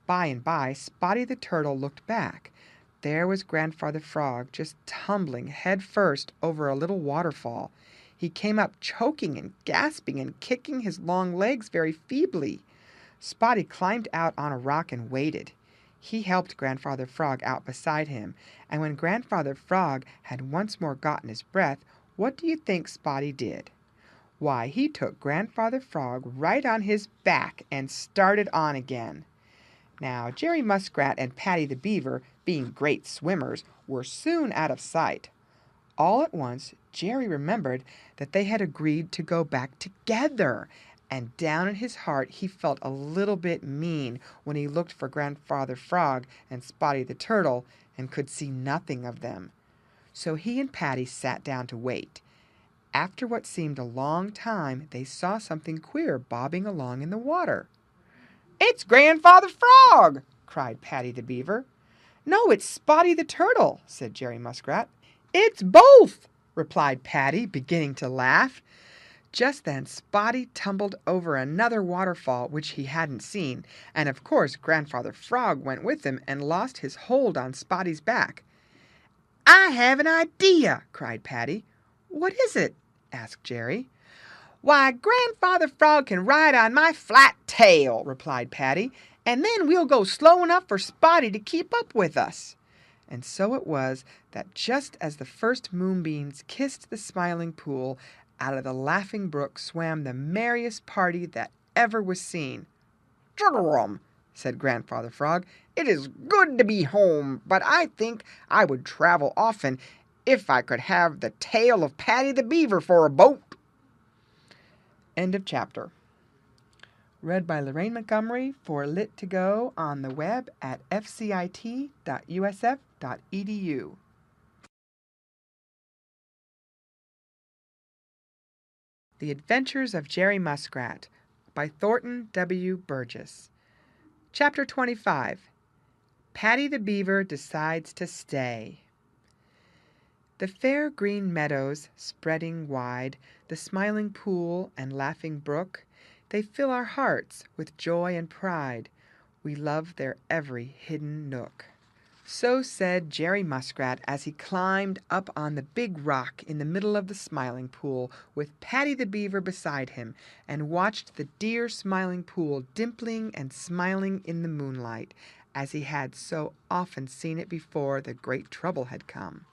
By and by, Spotty the Turtle looked back. There was Grandfather Frog just tumbling head first over a little waterfall. He came up choking and gasping and kicking his long legs very feebly. Spotty climbed out on a rock and waited. He helped Grandfather Frog out beside him, and when Grandfather Frog had once more gotten his breath, what do you think Spotty did? Why, he took Grandfather Frog right on his back and started on again. Now, Jerry Muskrat and Paddy the Beaver, being great swimmers, were soon out of sight. All at once, Jerry remembered that they had agreed to go back together, and down in his heart he felt a little bit mean when he looked for Grandfather Frog and Spotty the Turtle and could see nothing of them. So he and Paddy sat down to wait. After what seemed a long time, they saw something queer bobbing along in the water. "It's Grandfather Frog!" cried Paddy the Beaver. "No, it's Spotty the Turtle," said Jerry Muskrat. "It's both!" replied Paddy, beginning to laugh. Just then Spotty tumbled over another waterfall which he hadn't seen, and of course Grandfather Frog went with him and lost his hold on Spotty's back. "I have an idea!" cried Paddy. "What is it?" asked Jerry. "Why, Grandfather Frog can ride on my flat tail," replied Paddy, "and then we'll go slow enough for Spotty to keep up with us." And so it was that just as the first moonbeams kissed the Smiling Pool, out of the Laughing Brook swam the merriest party that ever was seen. "Chug-a-rum," said Grandfather Frog. "It is good to be home, but I think I would travel often if I could have the tail of Paddy the Beaver for a boat." End of chapter. Read by Lorraine Montgomery for Lit2Go on the web at fcit.usf.edu. The Adventures of Jerry Muskrat by Thornton W. Burgess. Chapter 25. Paddy the Beaver Decides to Stay. The fair green meadows spreading wide, the Smiling Pool and Laughing Brook, they fill our hearts with joy and pride. We love their every hidden nook. So said Jerry Muskrat as he climbed up on the big rock in the middle of the Smiling Pool with Paddy the Beaver beside him, and watched the dear Smiling Pool dimpling and smiling in the moonlight, as he had so often seen it before the great trouble had come.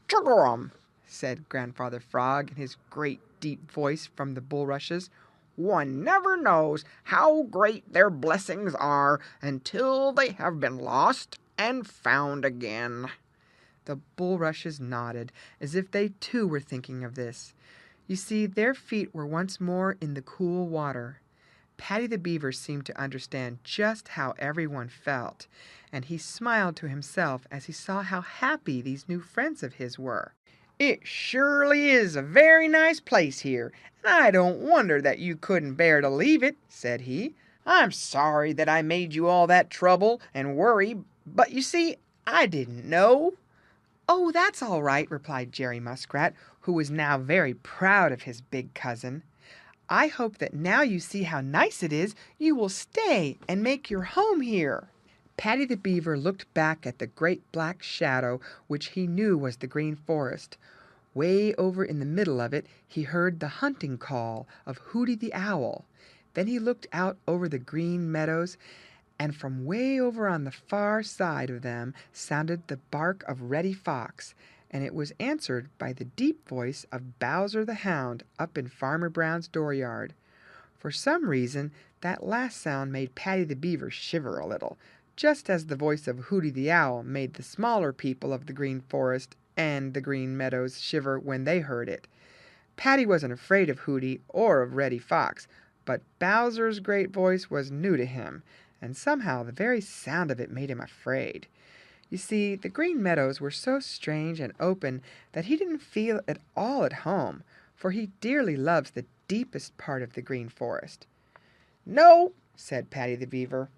"Chug-a-rum," said Grandfather Frog in his great deep voice from the bulrushes. "One never knows how great their blessings are until they have been lost and found again." The bulrushes nodded, as if they too were thinking of this. You see, their feet were once more in the cool water. Paddy the Beaver seemed to understand just how everyone felt, and he smiled to himself as he saw how happy these new friends of his were. "It surely is a very nice place here, and I don't wonder that you couldn't bear to leave it," said he. "I'm sorry that I made you all that trouble and worry, but you see, I didn't know." "Oh, that's all right," replied Jerry Muskrat, who was now very proud of his big cousin. "I hope that now you see how nice it is, you will stay and make your home here." Paddy the Beaver looked back at the great black shadow which he knew was the Green Forest. Way over in the middle of it he heard the hunting call of Hooty the Owl. Then he looked out over the Green Meadows, and from way over on the far side of them sounded the bark of Reddy Fox, and it was answered by the deep voice of Bowser the Hound up in Farmer Brown's dooryard. For some reason that last sound made Paddy the Beaver shiver a little, just as the voice of Hooty the Owl made the smaller people of the Green Forest and the Green Meadows shiver when they heard it. Paddy wasn't afraid of Hooty or of Reddy Fox, but Bowser's great voice was new to him, and somehow the very sound of it made him afraid. You see, the Green Meadows were so strange and open that he didn't feel at all at home, for he dearly loves the deepest part of the Green Forest. "No," said Paddy the Beaver,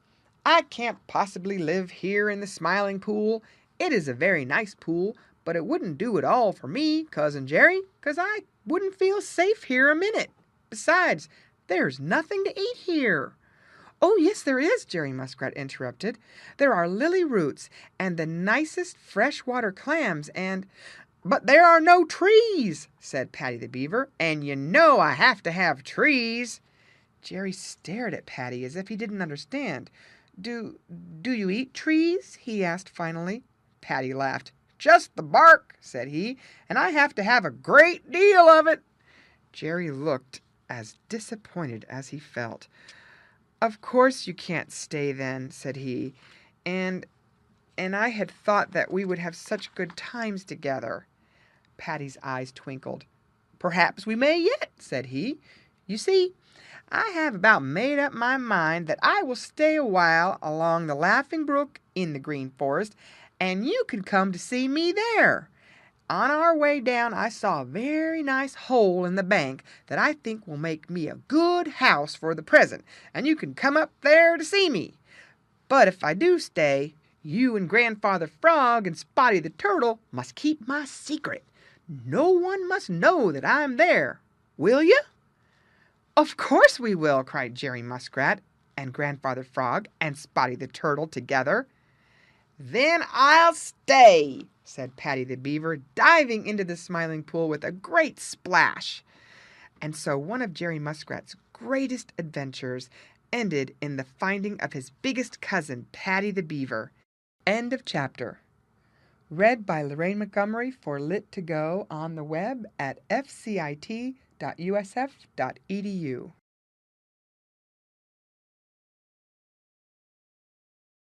"I can't possibly live here in the Smiling Pool. It is a very nice pool, but it wouldn't do at all for me, Cousin Jerry, 'cause I wouldn't feel safe here a minute. Besides, there's nothing to eat here." "Oh, yes, there is," Jerry Muskrat interrupted. "There are lily roots and the nicest fresh-water clams and—" "But there are no trees," said Paddy the Beaver, "and you know I have to have trees." Jerry stared at Paddy as if he didn't understand. Do you eat trees?" he asked finally. Paddy laughed. "Just the bark," said he, "and I have to have a great deal of it." Jerry looked as disappointed as he felt. "Of course you can't stay then," said he, and I had thought that we would have such good times together." Paddy's eyes twinkled. "Perhaps we may yet," said he. "You see, I have about made up my mind that I will stay a while along the Laughing Brook in the Green Forest, and you can come to see me there. On our way down I saw a very nice hole in the bank that I think will make me a good house for the present, and you can come up there to see me. But if I do stay, you and Grandfather Frog and Spotty the Turtle must keep my secret. No one must know that I'm there. Will you?" "Of course we will," cried Jerry Muskrat and Grandfather Frog and Spotty the Turtle together. "Then I'll stay," said Paddy the Beaver, diving into the Smiling Pool with a great splash. And so one of Jerry Muskrat's greatest adventures ended in the finding of his biggest cousin, Paddy the Beaver. End of chapter. Read by Lorraine Montgomery for Lit2Go on the web at fcit.usf.edu.